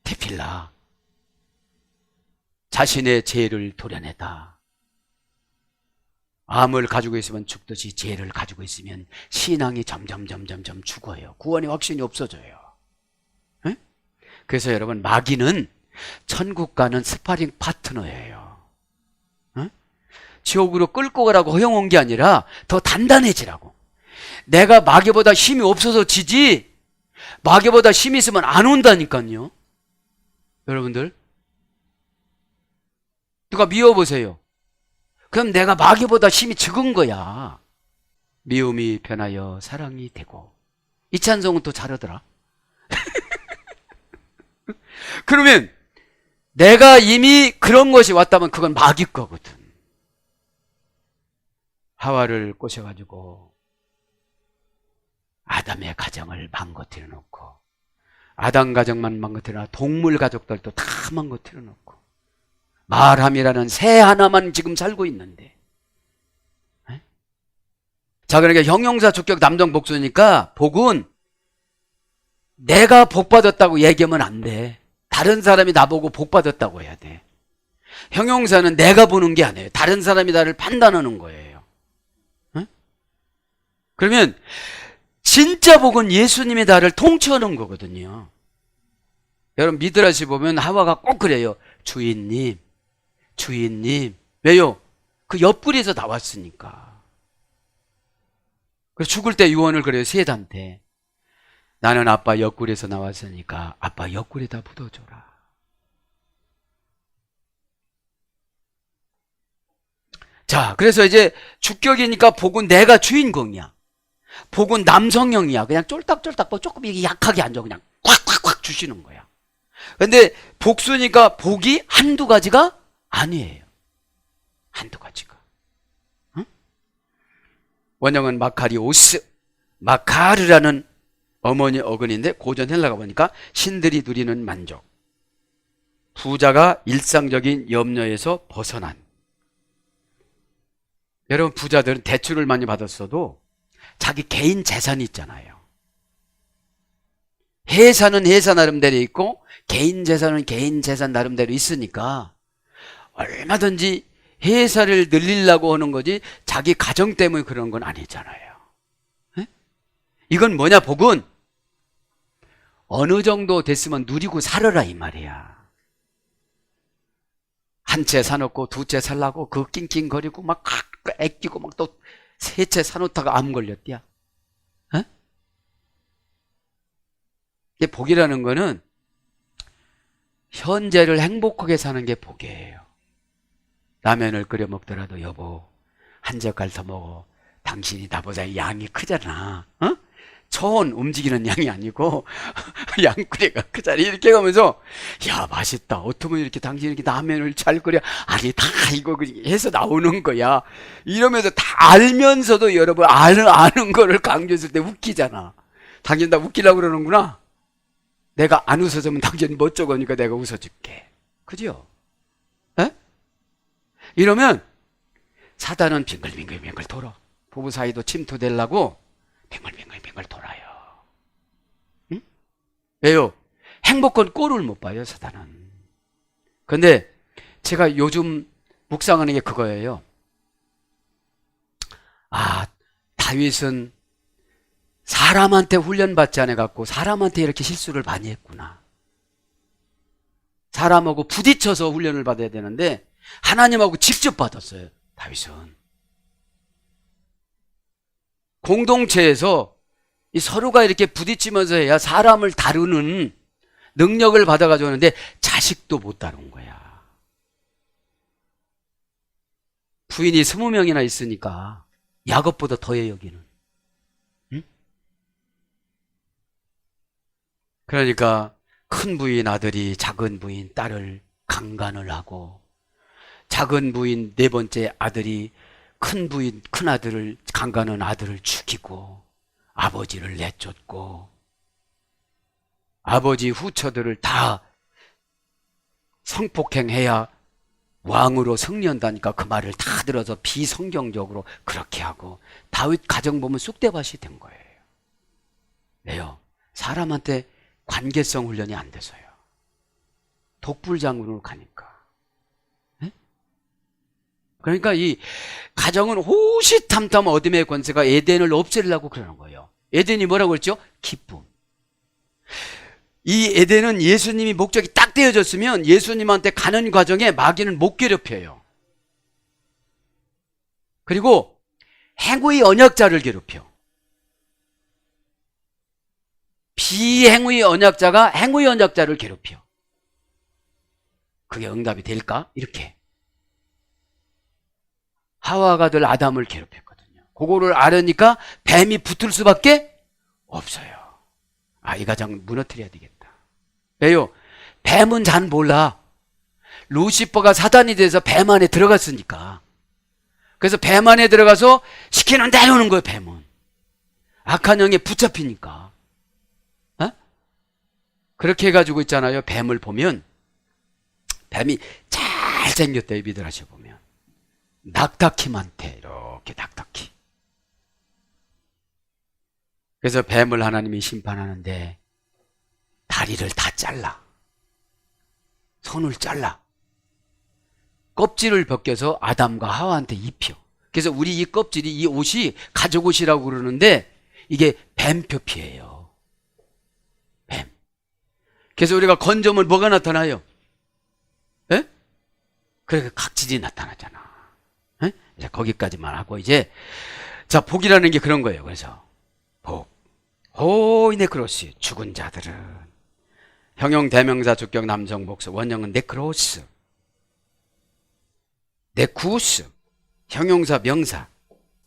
테필라, 자신의 죄를 도려내다. 암을 가지고 있으면 죽듯이 죄를 가지고 있으면 신앙이 점점 죽어요. 구원의 확신이 없어져요. 에? 그래서 여러분, 마귀는 천국 가는 스파링 파트너예요. 에? 지옥으로 끌고 가라고 허용한 게 아니라 더 단단해지라고. 내가 마귀보다 힘이 없어서 지지 마귀보다 힘이 있으면 안 온다니까요. 여러분들, 누가 미워보세요. 그럼 내가 마귀보다 힘이 적은 거야. 미움이 변하여 사랑이 되고. 이 찬송은 또 잘하더라. 그러면 내가 이미 그런 것이 왔다면 그건 마귀 거거든. 하와를 꼬셔가지고 아담의 가정을 망가뜨려 놓고, 아담 가정만 망가뜨려 놓고 동물 가족들도 다 망가뜨려 놓고, 말함이라는 새 하나만 지금 살고 있는데. 에? 자, 그러니까 형용사 주격 남정 복수니까 복은 내가 복 받았다고 얘기하면 안 돼. 다른 사람이 나보고 복 받았다고 해야 돼. 형용사는 내가 보는 게 아니에요. 다른 사람이 나를 판단하는 거예요. 에? 그러면 진짜 복은 예수님이 나를 통치하는 거거든요. 여러분, 미드라시 보면 하와가 꼭 그래요. 주인님, 주인님. 왜요? 그 옆구리에서 나왔으니까. 그래서 죽을 때 유언을 그래요. 셋한테. 나는 아빠 옆구리에서 나왔으니까 아빠 옆구리에다 묻어줘라. 자, 그래서 이제 주격이니까 복은 내가 주인공이야. 복은 남성형이야. 그냥 쫄딱쫄딱 뭐 조금 이게 약하게 앉아 그냥 꽉꽉꽉 주시는 거야. 근데 복수니까 복이 한두 가지가 아니에요. 한두 가지가. 응? 원형은 마카리오스, 마카르라는 어머니 어근인데 고전 헬라가 보니까 신들이 누리는 만족. 부자가 일상적인 염려에서 벗어난. 여러분, 부자들은 대출을 많이 받았어도 자기 개인 재산이 있잖아요. 회사는 회사 나름대로 있고 개인 재산은 개인 재산 나름대로 있으니까 얼마든지 회사를 늘리려고 하는 거지 자기 가정 때문에 그런 건 아니잖아요. 에? 이건 뭐냐? 복은 어느 정도 됐으면 누리고 살아라 이 말이야. 한 채 사놓고 두 채 살라고 그 낑낑거리고 막 애끼고 막 또 세 채 사놓다가 암 걸렸디야. 에? 이게 복이라는 거는 현재를 행복하게 사는 게 복이에요. 라면을 끓여 먹더라도 여보 한 젓갈 더 먹어. 당신이 나보다 양이 크잖아. 어? 초원 움직이는 양이 아니고 양구리가 크잖아. 이렇게 가면서 야 맛있다. 어쩌면 이렇게 당신이 이렇게 라면을 잘 끓여. 아니 다 이거 해서 나오는 거야. 이러면서 다 알면서도 여러분 아는 거를 강조했을 때 웃기잖아. 당신 나 웃기려고 그러는구나. 내가 안 웃어주면 당신 멋쩍으니까 내가 웃어줄게. 그죠? 에? 이러면 사단은 빙글빙글 돌아. 부부 사이도 침투되려고 빙글빙글 돌아요. 응? 왜요? 행복한 꼴을 못 봐요, 사단은. 근데 제가 요즘 묵상하는 게 그거예요. 아, 다윗은 사람한테 훈련받지 않아 갖고 사람한테 이렇게 실수를 많이 했구나. 사람하고 부딪혀서 훈련을 받아야 되는데 하나님하고 직접 받았어요. 다윗은 공동체에서 이 서로가 이렇게 부딪히면서 해야 사람을 다루는 능력을 받아가지고 하는데 자식도 못 다룬 거야. 부인이 20명이나 있으니까 야곱보다 더해 여기는. 응? 그러니까 큰 부인 아들이 작은 부인 딸을 강간을 하고, 작은 부인 네 번째 아들이 큰 부인 큰 아들을 강간한 아들을 죽이고, 아버지를 내쫓고, 아버지 후처들을 다 성폭행해야 왕으로 승리한다니까 그 말을 다 들어서 비성경적으로 그렇게 하고, 다윗 가정 보면 쑥대밭이 된 거예요. 왜요? 사람한테 관계성 훈련이 안 돼서요. 독불장군으로 가니까. 네? 그러니까 이 가정은 호시탐탐 어둠의 권세가 에덴을 없애려고 그러는 거예요. 에덴이 뭐라고 그랬죠? 기쁨. 이 에덴은 예수님이 목적이 딱 되어졌으면 예수님한테 가는 과정에 마귀는 못 괴롭혀요. 그리고 행위의 언약자를 괴롭혀. 비행의 언약자가 행의 언약자를 괴롭혀. 그게 응답이 될까? 이렇게 하와가 들 아담을 괴롭혔거든요. 그거를 알으니까 뱀이 붙을 수밖에 없어요. 아, 이 가정 무너뜨려야 되겠다. 왜요? 뱀은 잘 몰라. 루시퍼가 사단이 돼서 뱀 안에 들어갔으니까. 그래서 뱀 안에 들어가서 시키는 대로 하는 거예요. 뱀은 악한 영에 붙잡히니까. 어? 그렇게 해가지고 있잖아요. 뱀을 보면 뱀이 잘생겼대요. 미드라시 보면 낙타키한테 이렇게 낙타키. 그래서 뱀을 하나님이 심판하는데 다리를 다 잘라, 손을 잘라, 껍질을 벗겨서 아담과 하와한테 입혀. 그래서 우리 이 껍질이, 이 옷이 가죽옷이라고 그러는데 이게 뱀표피예요. 뱀. 그래서 우리가 건조면 뭐가 나타나요? 에? 그래, 각질이 나타나잖아. 에? 이제 거기까지만 하고 이제 자, 복이라는 게 그런 거예요. 그래서 복, 호이네크로시, 죽은 자들은, 형용 대명사 주격 남성 복수, 원형은 네크로스, 네쿠스, 형용사 명사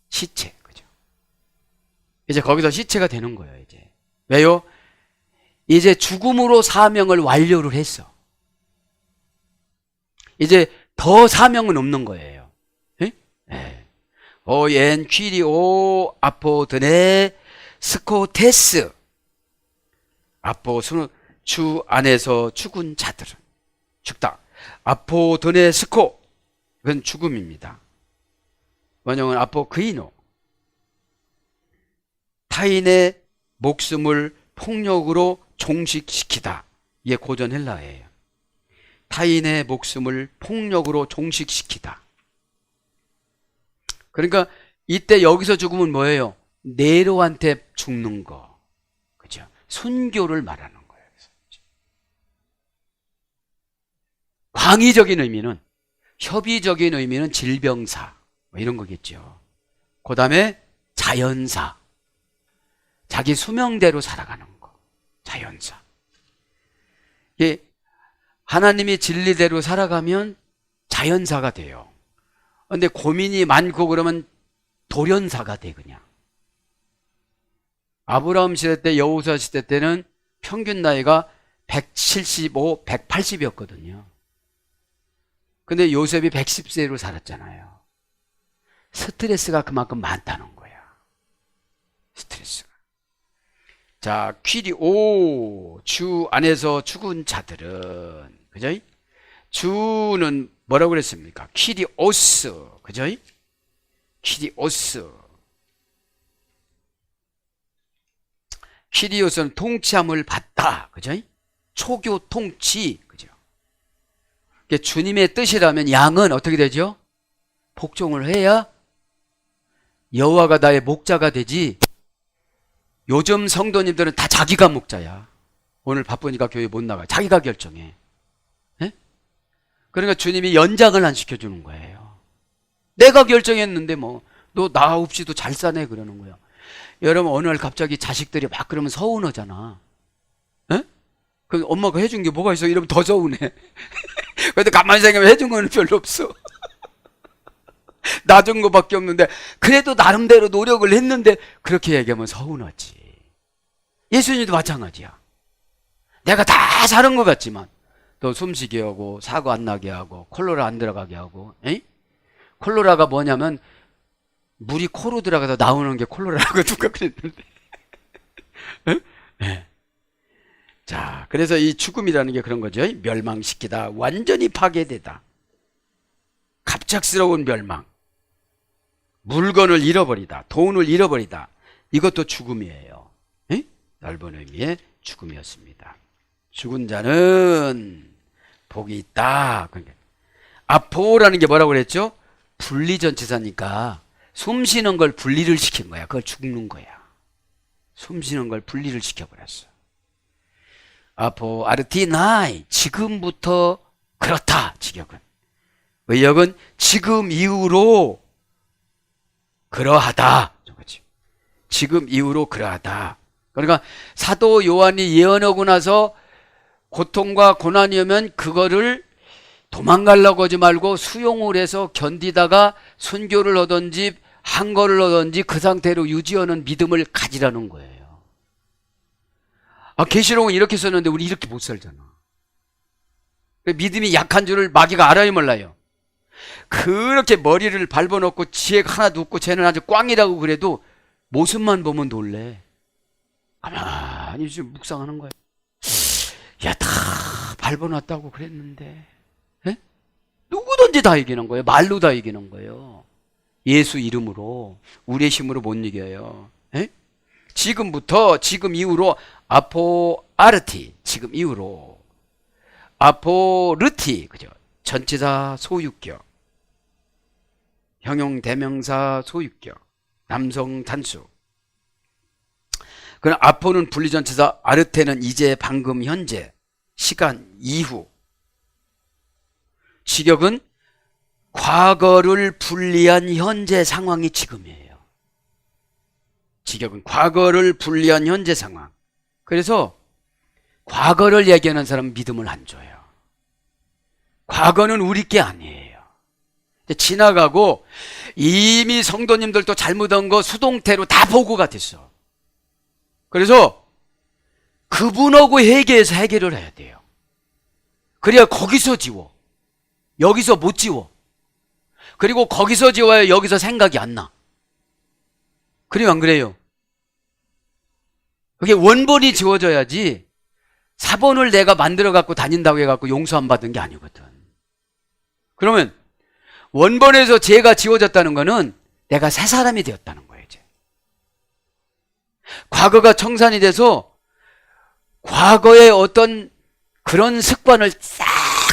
시체. 그죠? 이제 거기서 시체가 되는 거예요. 이제 왜요? 이제 죽음으로 사명을 완료를 했어. 이제 더 사명은 없는 거예요. 네. 오엔 퀴리오 아포드네 스코테스, 아포스는 주 안에서 죽은 자들은, 죽다. 아포드네 스코, 그건 죽음입니다. 원형은 아포크이노, 타인의 목숨을 폭력으로 종식시키다. 이게 고전 헬라어예요. 타인의 목숨을 폭력으로 종식시키다. 그러니까 이때 여기서 죽음은 뭐예요? 네로한테 죽는 거. 그죠? 순교를 말하는 거예요. 광의적인 의미는, 협의적인 의미는 질병사, 뭐 이런 거겠죠. 그 다음에 자연사. 자기 수명대로 살아가는 거. 자연사. 예, 하나님이 진리대로 살아가면 자연사가 돼요. 근데 고민이 많고 그러면 돌연사가 돼, 그냥. 아브라함 시대 때, 여호수아 시대 때는 평균 나이가 175, 180이었거든요. 근데 요셉이 110세로 살았잖아요. 스트레스가 그만큼 많다는 거야. 스트레스가. 자, 퀴리오, 주 안에서 죽은 자들은, 그죠? 주는 뭐라고 그랬습니까? 퀴리오스, 그죠? 퀴리오스. 퀴리오스는 통치함을 받다, 그죠? 초교 통치, 그죠? 주님의 뜻이라면 양은 어떻게 되죠? 복종을 해야 여호와가 나의 목자가 되지, 요즘 성도님들은 다 자기가 목자야. 오늘 바쁘니까 교회 못 나가. 자기가 결정해. 예? 그러니까 주님이 연장을 안 시켜주는 거예요. 내가 결정했는데 뭐 너 나 없이도 잘 사네 그러는 거야. 여러분 어느 날 갑자기 자식들이 막 그러면 서운하잖아. 예? 그 엄마가 해준 게 뭐가 있어? 이러면 더 서운해. 근데 가만히 생각하면 해준 거는 별로 없어. 놔준 거밖에 없는데 그래도 나름대로 노력을 했는데 그렇게 얘기하면 서운하지. 예수님도 마찬가지야. 내가 다 사는 것 같지만 또 숨쉬게 하고 사고 안 나게 하고 콜로라 안 들어가게 하고. 에이? 콜로라가 뭐냐면 물이 코로 들어가서 나오는 게 콜로라라고 누가 그랬는데. 네. 자, 그래서 이 죽음이라는 게 그런 거죠. 멸망시키다, 완전히 파괴되다, 갑작스러운 멸망, 물건을 잃어버리다, 돈을 잃어버리다, 이것도 죽음이에요. 에? 넓은 의미의 죽음이었습니다. 죽은 자는 복이 있다. 그러니까 아포라는 게 뭐라고 그랬죠? 분리전치사니까 숨 쉬는 걸 분리를 시킨 거야. 그걸 죽는 거야. 숨 쉬는 걸 분리를 시켜버렸어. 아포 아르티나이, 지금부터 그렇다. 직역은, 의역은 지금 이후로 그러하다. 지금 이후로 그러하다. 그러니까 사도 요한이 예언하고 나서 고통과 고난이 오면 그거를 도망가려고 하지 말고 수용을 해서 견디다가 순교를 하든지 한거를 하든지 그 상태로 유지하는 믿음을 가지라는 거예요. 아, 계시록은 이렇게 썼는데 우리 이렇게 못 살잖아. 믿음이 약한 줄을 마귀가 알아요 몰라요? 그렇게 머리를 밟아놓고 지혜가 하나도 없고 쟤는 아주 꽝이라고 그래도 모습만 보면 놀래. 가만히 좀 묵상하는 거야. 야, 다 밟아놨다고 그랬는데. 에? 누구든지 다 이기는 거예요. 말로 다 이기는 거예요. 예수 이름으로, 우리의 힘으로 못 이겨요. 에? 지금부터, 지금 이후로, 아포 아르티, 지금 이후로, 아포르티, 그죠? 전치사 소유격, 형용 대명사 소유격, 남성 단수. 그럼 아포는 분리전치사, 아르테는 이제, 방금, 현재, 시간, 이후. 직역은 과거를 분리한 현재 상황이 지금이에요. 직역은 과거를 분리한 현재 상황. 그래서 과거를 얘기하는 사람은 믿음을 안 줘요. 과거는 우리 게 아니에요. 지나가고 이미 성도님들도 잘못한 거 수동태로 다 보고가 됐어. 그래서 그분하고 회개해서 해결을 해야 돼요. 그래야 거기서 지워. 여기서 못 지워. 그리고 거기서 지워야 여기서 생각이 안 나. 그래요, 안 그래요? 그게 원본이 지워져야지 사본을 내가 만들어 갖고 다닌다고 해갖고 용서 안 받은 게 아니거든. 그러면 원본에서 죄가 지워졌다는 거는 내가 새 사람이 되었다는 거예요, 이제. 과거가 청산이 돼서 과거의 어떤 그런 습관을 싹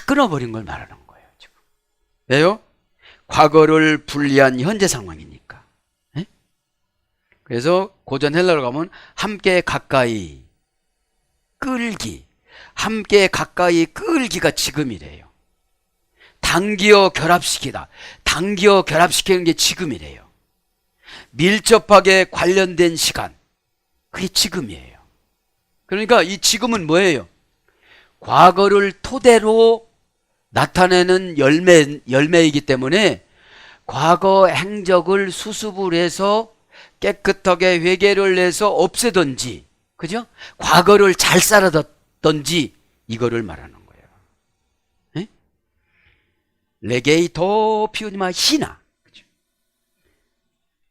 끊어버린 걸 말하는 거예요, 지금. 왜요? 과거를 분리한 현재 상황이니까. 에? 그래서 고전 헬라로 가면 함께 가까이 끌기, 함께 가까이 끌기가 지금이래요. 당기어 결합시키다, 당기어 결합시키는 게 지금이래요. 밀접하게 관련된 시간, 그게 지금이에요. 그러니까 이 지금은 뭐예요? 과거를 토대로 나타내는 열매이기 때문에 과거 행적을 수습을 해서 깨끗하게 회개를 해서 없애든지, 그죠? 과거를 잘 살아뒀든지 이거를 말하는 거예요. 에? 레게이토 피우니마 히나, 그죠?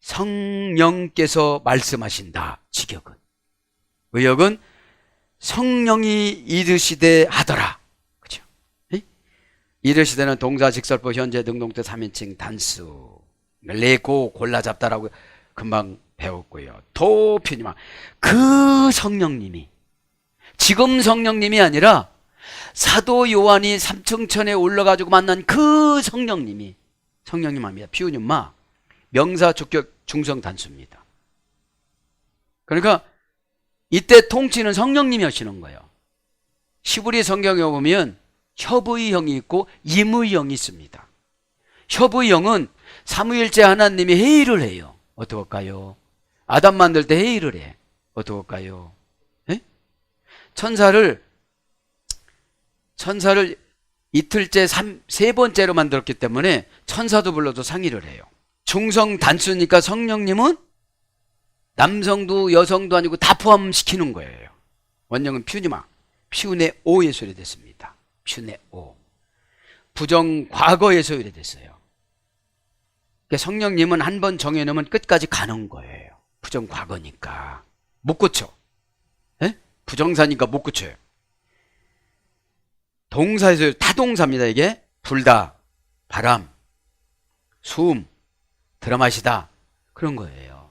성령께서 말씀하신다. 직역은, 의역은 성령이 이르시되 하더라. 그죠? 에? 이르시되는 동사 직설법 현재 능동태 3인칭 단수, 레고 골라 잡다라고 금방 배웠고요. 도피니마, 그 성령님이, 지금 성령님이 아니라 사도 요한이 삼층천에 올라가지고 만난 그 성령님이, 성령님 합니다. 피우님마, 명사 주격 중성 단수입니다. 그러니까 이때 통치는 성령님이 하시는 거예요. 시브리 성경에 보면 협의 영이 있고 임의 영이 있습니다. 협의 영은 삼위일체 하나님이 회의를 해요. 어떨까요? 아담 만들 때 회의를 해. 어떨까요? 예? 천사를 이틀째 세 번째로 만들었기 때문에 천사도 불러도 상의를 해요. 중성 단수니까 성령님은 남성도 여성도 아니고 다 포함시키는 거예요. 원형은 퓨니마, 퓨네오의 소리 됐습니다. 퓨네오. 부정 과거의 소리 됐어요. 그러니까 성령님은 한 번 정해놓으면 끝까지 가는 거예요. 부정 과거니까 못 고쳐. 에? 부정사니까 못 고쳐요. 동사에서 타동사입니다. 이게 불다, 바람, 숨, 들어마시다 그런 거예요.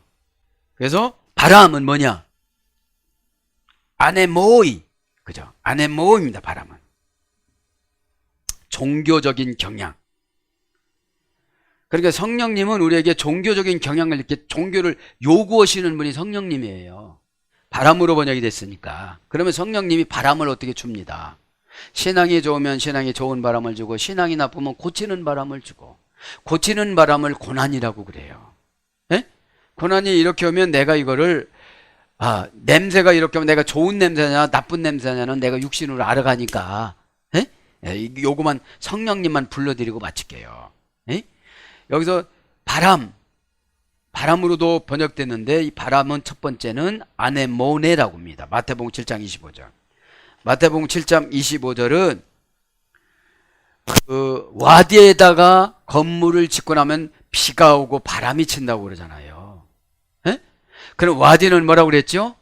그래서 바람은 뭐냐? 아네모이, 그죠? 아네모입니다. 바람은 종교적인 경향. 그러니까 성령님은 우리에게 종교적인 경향을 이렇게 종교를 요구하시는 분이 성령님이에요. 바람으로 번역이 됐으니까. 그러면 성령님이 바람을 어떻게 줍니다. 신앙이 좋으면 신앙이 좋은 바람을 주고, 신앙이 나쁘면 고치는 바람을 주고, 고치는 바람을 고난이라고 그래요. 예? 고난이 이렇게 오면 내가 이거를 냄새가 이렇게 오면 내가 좋은 냄새냐 나쁜 냄새냐는 내가 육신으로 알아가니까, 예? 요거만 성령님만 불러드리고 마칠게요. 예? 여기서 바람으로도 번역됐는데, 이 바람은 첫 번째는 아네모네라고 합니다. 마태복음 7장 25절. 마태복음 7장 25절은 그 와디에다가 건물을 짓고 나면 비가 오고 바람이 친다고 그러잖아요. 예? 그럼 와디는 뭐라고 그랬죠?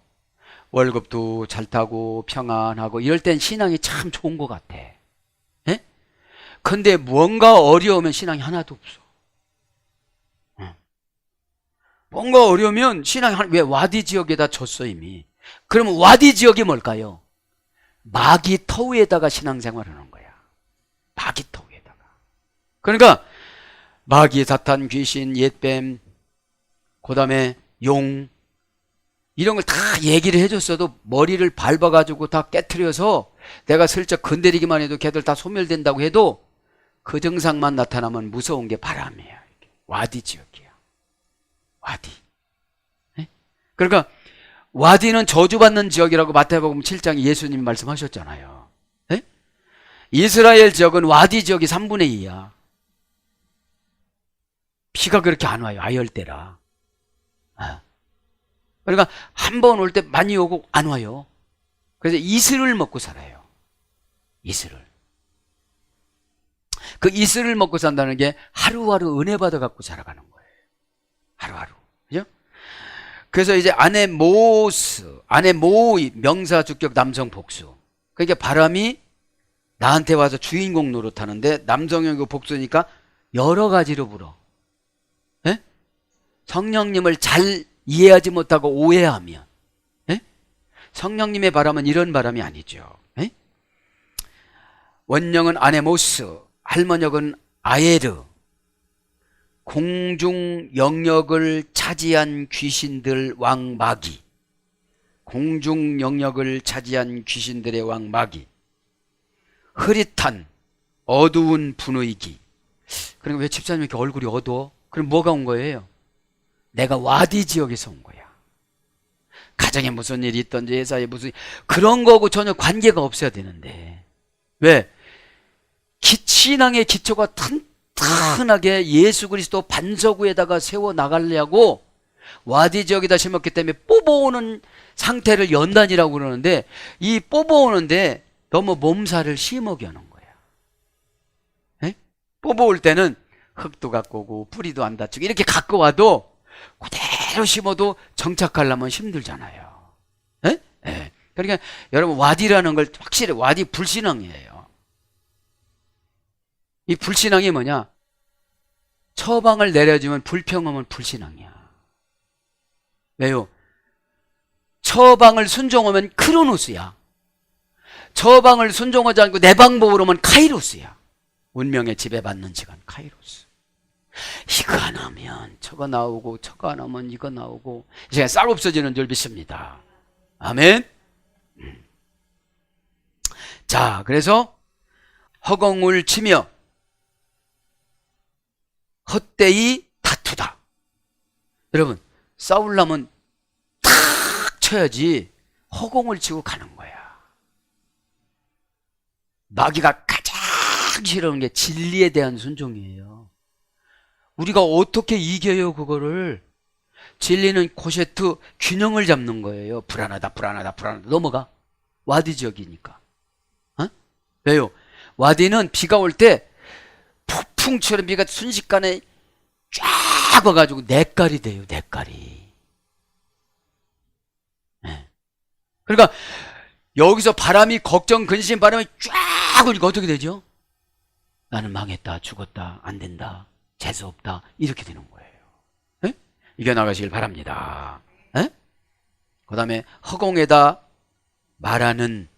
월급도 잘 타고 평안하고 이럴 땐 신앙이 참 좋은 것 같아. 예? 근데 뭔가 어려우면 신앙이 하나도 없어. 뭔가 어려우면 신앙이 왜 와디 지역에다 줬어 이미. 그러면 와디 지역이 뭘까요? 마귀 터우에다가 신앙생활하는 거야. 마귀 터우에다가. 그러니까 마귀, 사탄, 귀신, 옛뱀, 그 다음에 용, 이런 걸 다 얘기를 해줬어도 머리를 밟아가지고 다 깨트려서 내가 슬쩍 건드리기만 해도 걔들 다 소멸된다고 해도 그 증상만 나타나면 무서운 게 바람이야. 와디 지역이야. 와디. 네? 그러니까 와디는 저주받는 지역이라고 마태복음 7장에 예수님이 말씀하셨잖아요. 네? 이스라엘 지역은 와디 지역이 3분의 2야. 비가 그렇게 안 와요. 아열대라. 그러니까 한 번 올 때 많이 오고 안 와요. 그래서 이슬을 먹고 살아요. 이슬을. 그 이슬을 먹고 산다는 게 하루하루 은혜 받아 갖고 살아가는 거예요. 하루하루. 그죠? 그래서 이제 아네모이 명사 주격 남성 복수. 그러니까 바람이 나한테 와서 주인공 노릇하는데 남성형이고 복수니까 여러 가지로 불어. 예? 성령님을 잘 이해하지 못하고 오해하면, 예? 성령님의 바람은 이런 바람이 아니죠. 예? 원령은 아네모스, 할머역은 아에르. 공중 영역을 차지한 귀신들 왕 마귀. 공중 영역을 차지한 귀신들의 왕 마귀. 흐릿한 어두운 분위기. 그러니까 왜 집사님 이렇게 얼굴이 어두워? 그럼 뭐가 온 거예요? 내가 와디 지역에서 온 거야. 가정에 무슨 일이 있던지 회사에 무슨 그런 거하고 전혀 관계가 없어야 되는데 왜? 신앙의 기초가 튼튼하게 예수 그리스도 반석 위에다가 세워 나가려고 와디 지역에다 심었기 때문에 뽑아오는 상태를 연단이라고 그러는데 이 뽑아오는데 너무 몸살을 심하게 하는 거야. 에? 뽑아올 때는 흙도 갖고 오고 뿌리도 안 다치고 이렇게 갖고 와도 그대로 심어도 정착하려면 힘들잖아요. 에? 에. 그러니까 여러분 와디라는 걸 확실히 와디 불신앙이에요. 이 불신앙이 뭐냐? 처방을 내려주면 불평하면 불신앙이야. 왜요? 처방을 순종하면 크로노스야. 처방을 순종하지 않고 내 방법으로 하면 카이로스야. 운명의 지배받는 시간 카이로스. 이거 안 하면 저거 나오고 저거 안 하면 이거 나오고 이제 싹 없어지는 줄 믿습니다. 아멘. 자, 그래서 허공을 치며 헛되이 다투다. 여러분, 싸우려면 탁 쳐야지 허공을 치고 가는 거야. 마귀가 가장 싫어하는 게 진리에 대한 순종이에요. 우리가 어떻게 이겨요, 그거를? 진리는 코세트 균형을 잡는 거예요. 불안하다, 불안하다, 불안하다. 넘어가. 와디 지역이니까. 어? 왜요? 와디는 비가 올 때 폭풍처럼 비가 순식간에 쫙 와가지고 냇가리 돼요, 냇가리. 네. 그러니까 여기서 바람이 걱정, 근심, 바람이 쫙 오니까 어떻게 되죠? 나는 망했다, 죽었다, 안 된다, 재수 없다, 이렇게 되는 거예요. 네? 이겨나가시길 바랍니다. 네? 그 다음에 허공에다 말하는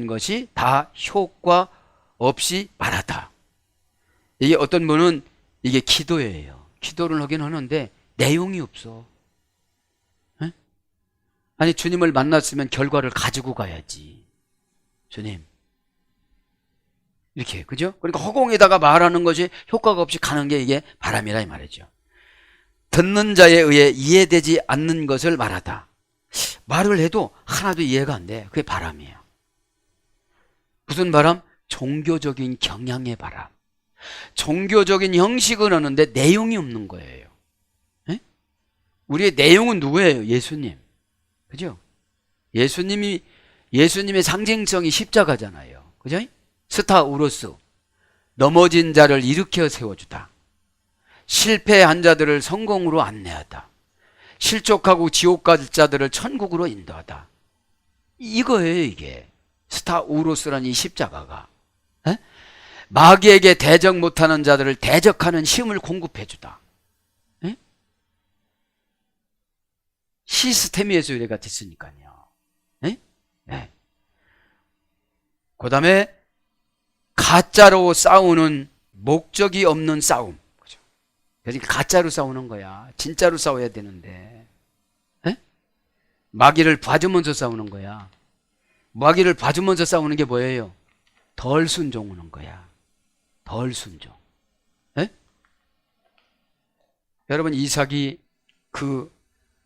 것이 다 효과 없이 말하다. 이게 어떤 분은 이게 기도예요. 기도를 하긴 하는데 내용이 없어. 에? 아니, 주님을 만났으면 결과를 가지고 가야지. 주님, 이렇게, 그죠? 그러니까 허공에다가 말하는 것이 효과가 없이 가는 게 이게 바람이라 이 말이죠. 듣는 자에 의해 이해되지 않는 것을 말하다. 말을 해도 하나도 이해가 안 돼. 그게 바람이에요. 무슨 바람? 종교적인 경향의 바람. 종교적인 형식은 하는데 내용이 없는 거예요. 에? 우리의 내용은 누구예요? 예수님. 그죠? 예수님의 상징성이 십자가잖아요. 그죠? 스타우로스. 넘어진 자를 일으켜 세워주다. 실패한 자들을 성공으로 안내하다. 실족하고 지옥 갈 자들을 천국으로 인도하다. 이거예요, 이게. 스타우로스라는 이 십자가가. 에? 마귀에게 대적 못하는 자들을 대적하는 힘을 공급해주다. 에? 시스템에서 이래가 됐으니까요. 에? 네. 그 다음에 가짜로 싸우는 목적이 없는 싸움. 그죠? 그러니까 가짜로 싸우는 거야. 진짜로 싸워야 되는데. 에? 마귀를 봐주면서 싸우는 거야. 마귀를 봐주면서 싸우는 게 뭐예요? 덜 순종하는 거야. 덜 순종. 에? 여러분, 이삭이 그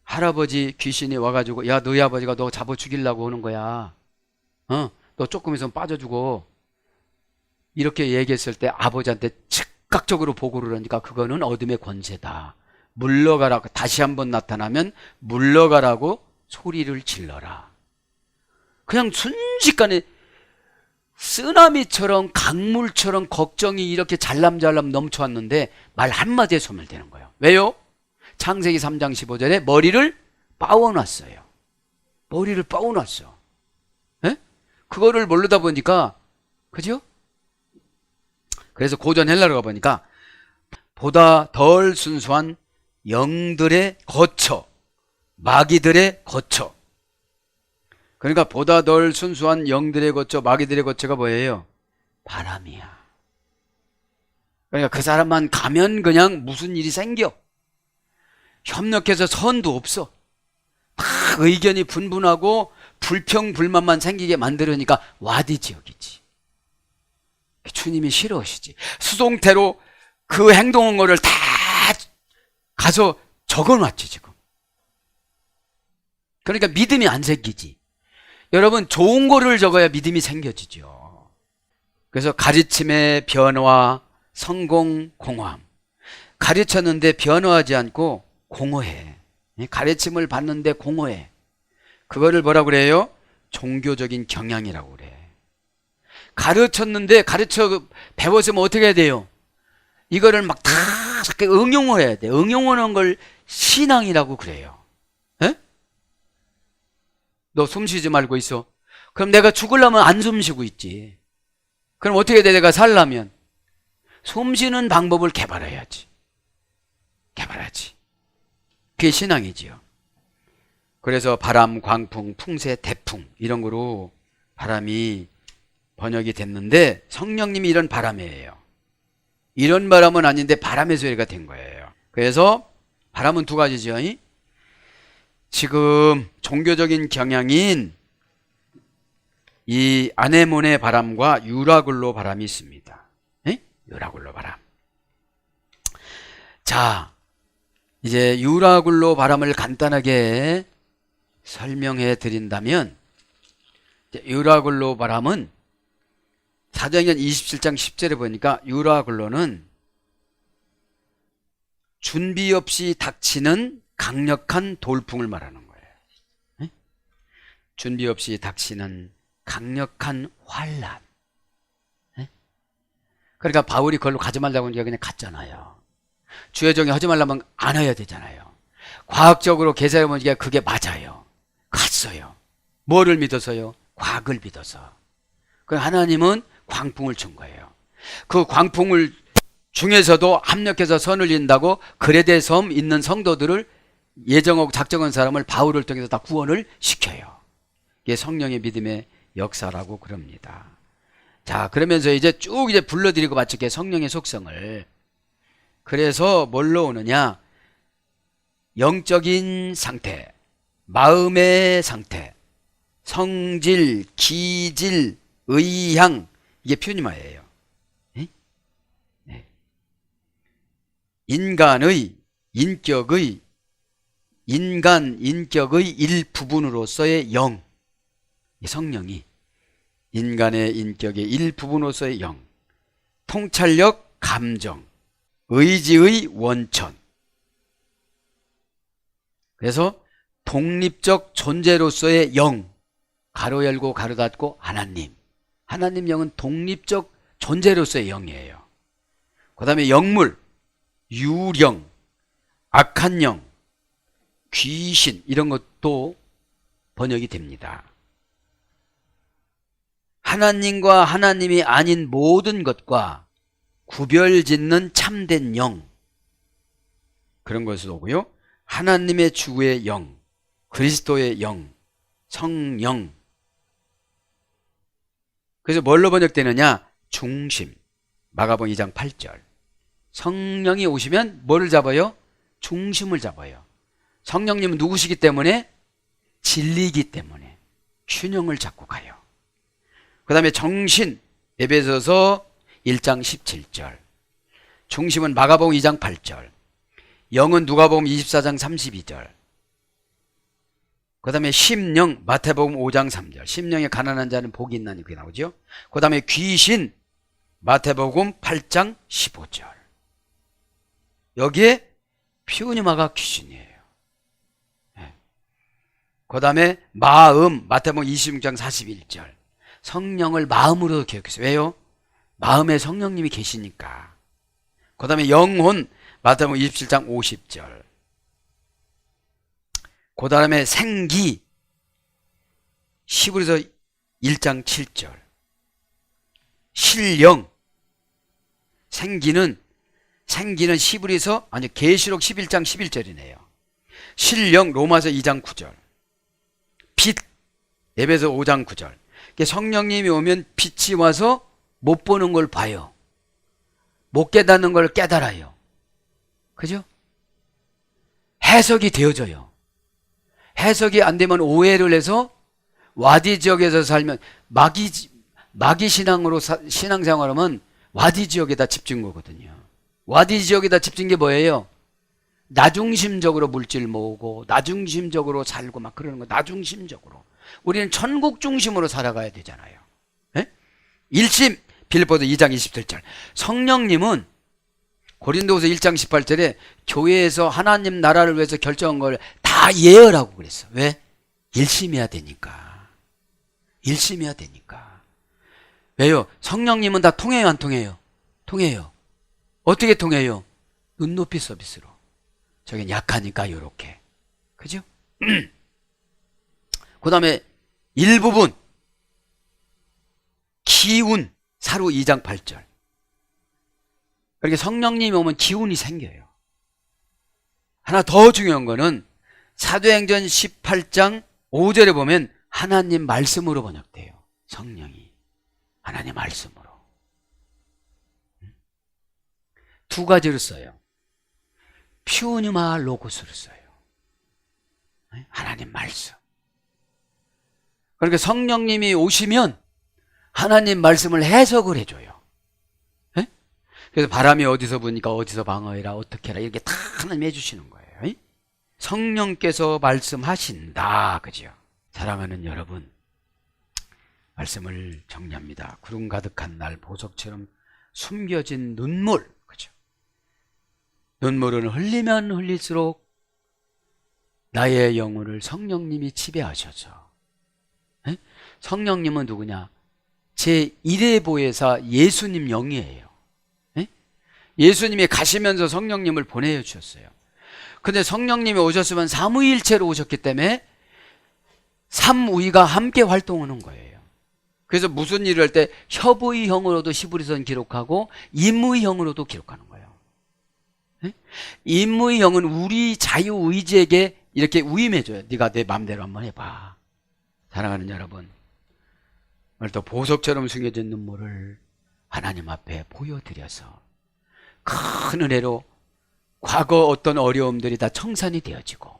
할아버지 귀신이 와가지고, 야, 너희 아버지가 너 잡아 죽이려고 하는 거야. 너 조금 있으면 빠져주고. 이렇게 얘기했을 때 아버지한테 즉각적으로 보고를 하니까 그거는 어둠의 권세다. 물러가라고, 다시 한번 나타나면 물러가라고 소리를 질러라. 그냥 순식간에 쓰나미처럼 강물처럼 걱정이 이렇게 잘람잘람 넘쳐왔는데 말 한마디에 소멸되는 거예요. 왜요? 창세기 3장 15절에 머리를 빻아놨어요. 머리를 빻아놨어. 에? 그거를 모르다 보니까, 그죠? 그래서 고전 헬라로 가보니까 보다 덜 순수한 영들의 거처, 마귀들의 거처. 그러니까 보다 덜 순수한 영들의 거처, 마귀들의 거처가 뭐예요? 바람이야. 그러니까 그 사람만 가면 그냥 무슨 일이 생겨. 협력해서 선도 없어. 다 의견이 분분하고 불평불만만 생기게 만들으니까 와디 지역이지. 주님이 싫어하시지. 수동태로 그 행동한 거를 다 가서 적어놨지 지금. 그러니까 믿음이 안 생기지. 여러분, 좋은 거를 적어야 믿음이 생겨지죠. 그래서 가르침의 변화, 성공, 공허함. 가르쳤는데 변화하지 않고 공허해. 가르침을 받는데 공허해. 그거를 뭐라고 그래요? 종교적인 경향이라고 그래. 가르쳤는데 배웠으면 어떻게 해야 돼요? 이거를 막 다 응용을 해야 돼. 응용하는 걸 신앙이라고 그래요. 에? 너 숨 쉬지 말고 있어. 그럼 내가 죽으려면 안 숨 쉬고 있지. 그럼 어떻게 돼? 내가 살려면 숨 쉬는 방법을 개발해야지. 그게 신앙이지요. 그래서 바람, 광풍, 풍세, 대풍 이런 거로 바람이 번역이 됐는데 성령님이 이런 바람이에요. 이런 바람은 아닌데 바람의 소리가 된 거예요. 그래서 바람은 두 가지죠. 지금 종교적인 경향인 이 아네몬의 바람과 유라굴로 바람이 있습니다. 에? 유라굴로 바람. 자, 이제 유라굴로 바람을 간단하게 설명해 드린다면, 유라굴로 바람은 사도행전 27장 10절에 보니까 유라굴로는 준비 없이 닥치는 강력한 돌풍을 말하는 거예요. 네? 준비 없이 닥치는 강력한 환란. 네? 그러니까 바울이 그걸로 가지 말라고 하니까 그냥 갔잖아요. 주의 종이 하지 말라면 안 해야 되잖아요. 과학적으로 계산해 보니까 그게 맞아요. 갔어요. 뭐를 믿어서요? 과학을 믿어서. 그 하나님은 광풍을 준 거예요. 그 광풍을 중에서도 합력해서 선을 인다고 그레데 섬 있는 성도들을 예정하고 작정한 사람을 바울을 통해서 다 구원을 시켜요. 이게 성령의 믿음의 역사라고 그럽니다. 자, 그러면서 이제 쭉 이제 불러드리고 마칠게 성령의 속성을. 그래서 뭘로 오느냐? 영적인 상태, 마음의 상태, 성질, 기질, 의향, 이게 퓨니마예요. 네. 인간의 인격의 일부분으로서의 영, 성령이 인간의 인격의 일부분으로서의 영, 통찰력, 감정, 의지의 원천. 그래서 독립적 존재로서의 영, 가로 열고 가로 닫고 하나님. 하나님 영은 독립적 존재로서의 영이에요. 그 다음에 영물, 유령, 악한 영, 귀신, 이런 것도 번역이 됩니다. 하나님과 하나님이 아닌 모든 것과 구별짓는 참된 영, 그런 것을 오고요. 하나님의 주의 영, 그리스도의 영, 성령. 그래서 뭘로 번역되느냐? 중심. 마가복음 2장 8절. 성령이 오시면 뭐를 잡아요? 중심을 잡아요. 성령님은 누구시기 때문에? 진리이기 때문에 균형을 잡고 가요. 그 다음에 정신, 에베소서 1장 17절. 중심은 마가복음 2장 8절. 영은 누가복음 24장 32절. 그 다음에 심령, 마태복음 5장 3절. 심령에 가난한 자는 복이 있나니, 그게 나오죠. 그 다음에 귀신, 마태복음 8장 15절. 여기에 피우니마가 귀신이에요. 네. 그 다음에 마음, 마태복음 26장 41절. 성령을 마음으로 기억했어요. 왜요? 마음에 성령님이 계시니까. 그 다음에 영혼, 마태복음 27장 50절. 그 다음에 생기, 히브리서 1장 7절. 신령, 생기는 히브리서, 아니 계시록 11장 11절이네요. 신령, 로마서 2장 9절. 빛, 에베소 5장 9절. 성령님이 오면 빛이 와서 못 보는 걸 봐요. 못 깨닫는 걸 깨달아요. 그죠? 해석이 되어져요. 해석이 안 되면 오해를 해서 와디 지역에서 살면 마귀 신앙으로 신앙생활하면 와디 지역에다 집중 거거든요. 와디 지역에다 집중 게 뭐예요? 나중심적으로 물질 모으고 나중심적으로 살고 막 그러는 거. 나중심적으로. 우리는 천국 중심으로 살아가야 되잖아요. 네? 일심, 빌립보서 2장 27절. 성령님은 고린도후서 1장 18절에 교회에서 하나님 나라를 위해서 결정한 걸 다 예언하고 그랬어. 왜? 일심해야 되니까. 일심해야 되니까. 왜요? 성령님은 다 통해요, 안 통해요? 통해요. 어떻게 통해요? 눈높이 서비스로. 저긴 약하니까 요렇게. 그죠? 그 다음에 일부분 기운, 사루 2장 8절. 그렇게 성령님이 오면 기운이 생겨요. 하나 더 중요한 거는 사도행전 18장 5절에 보면 하나님 말씀으로 번역돼요. 성령이 하나님 말씀으로. 두 가지로 써요. 퓨니마 로고스로 써요. 하나님 말씀. 그러니까 성령님이 오시면 하나님 말씀을 해석을 해줘요. 예? 그래서 바람이 어디서 부니까 어디서 방어해라, 어떻게 해라, 이렇게 다 하나님 해주시는 거예요. 예? 성령께서 말씀하신다. 그죠? 사랑하는 여러분, 말씀을 정리합니다. 구름 가득한 날 보석처럼 숨겨진 눈물. 그죠? 눈물은 흘리면 흘릴수록 나의 영혼을 성령님이 지배하셔서. 예? 성령님은 누구냐? 제1의 보혜사 예수님 영이에요. 예? 예수님이 가시면서 성령님을 보내주셨어요. 근데 성령님이 오셨으면 삼위일체로 오셨기 때문에 삼위가 함께 활동하는 거예요. 그래서 무슨 일을 할 때 협의형으로도 히브리서는 기록하고 임의형으로도 기록하는 거예요. 예? 임의형은 우리 자유의지에게 이렇게 위임해줘요. 네가 내 마음대로 한번 해봐. 사랑하는 여러분, 오늘도 보석처럼 숨겨진 눈물을 하나님 앞에 보여드려서 큰 은혜로 과거 어떤 어려움들이 다 청산이 되어지고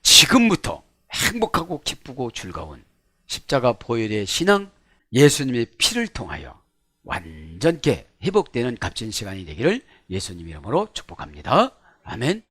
지금부터 행복하고 기쁘고 즐거운 십자가 보혈의 신앙, 예수님의 피를 통하여 완전케 회복되는 값진 시간이 되기를 예수님 이름으로 축복합니다. 아멘.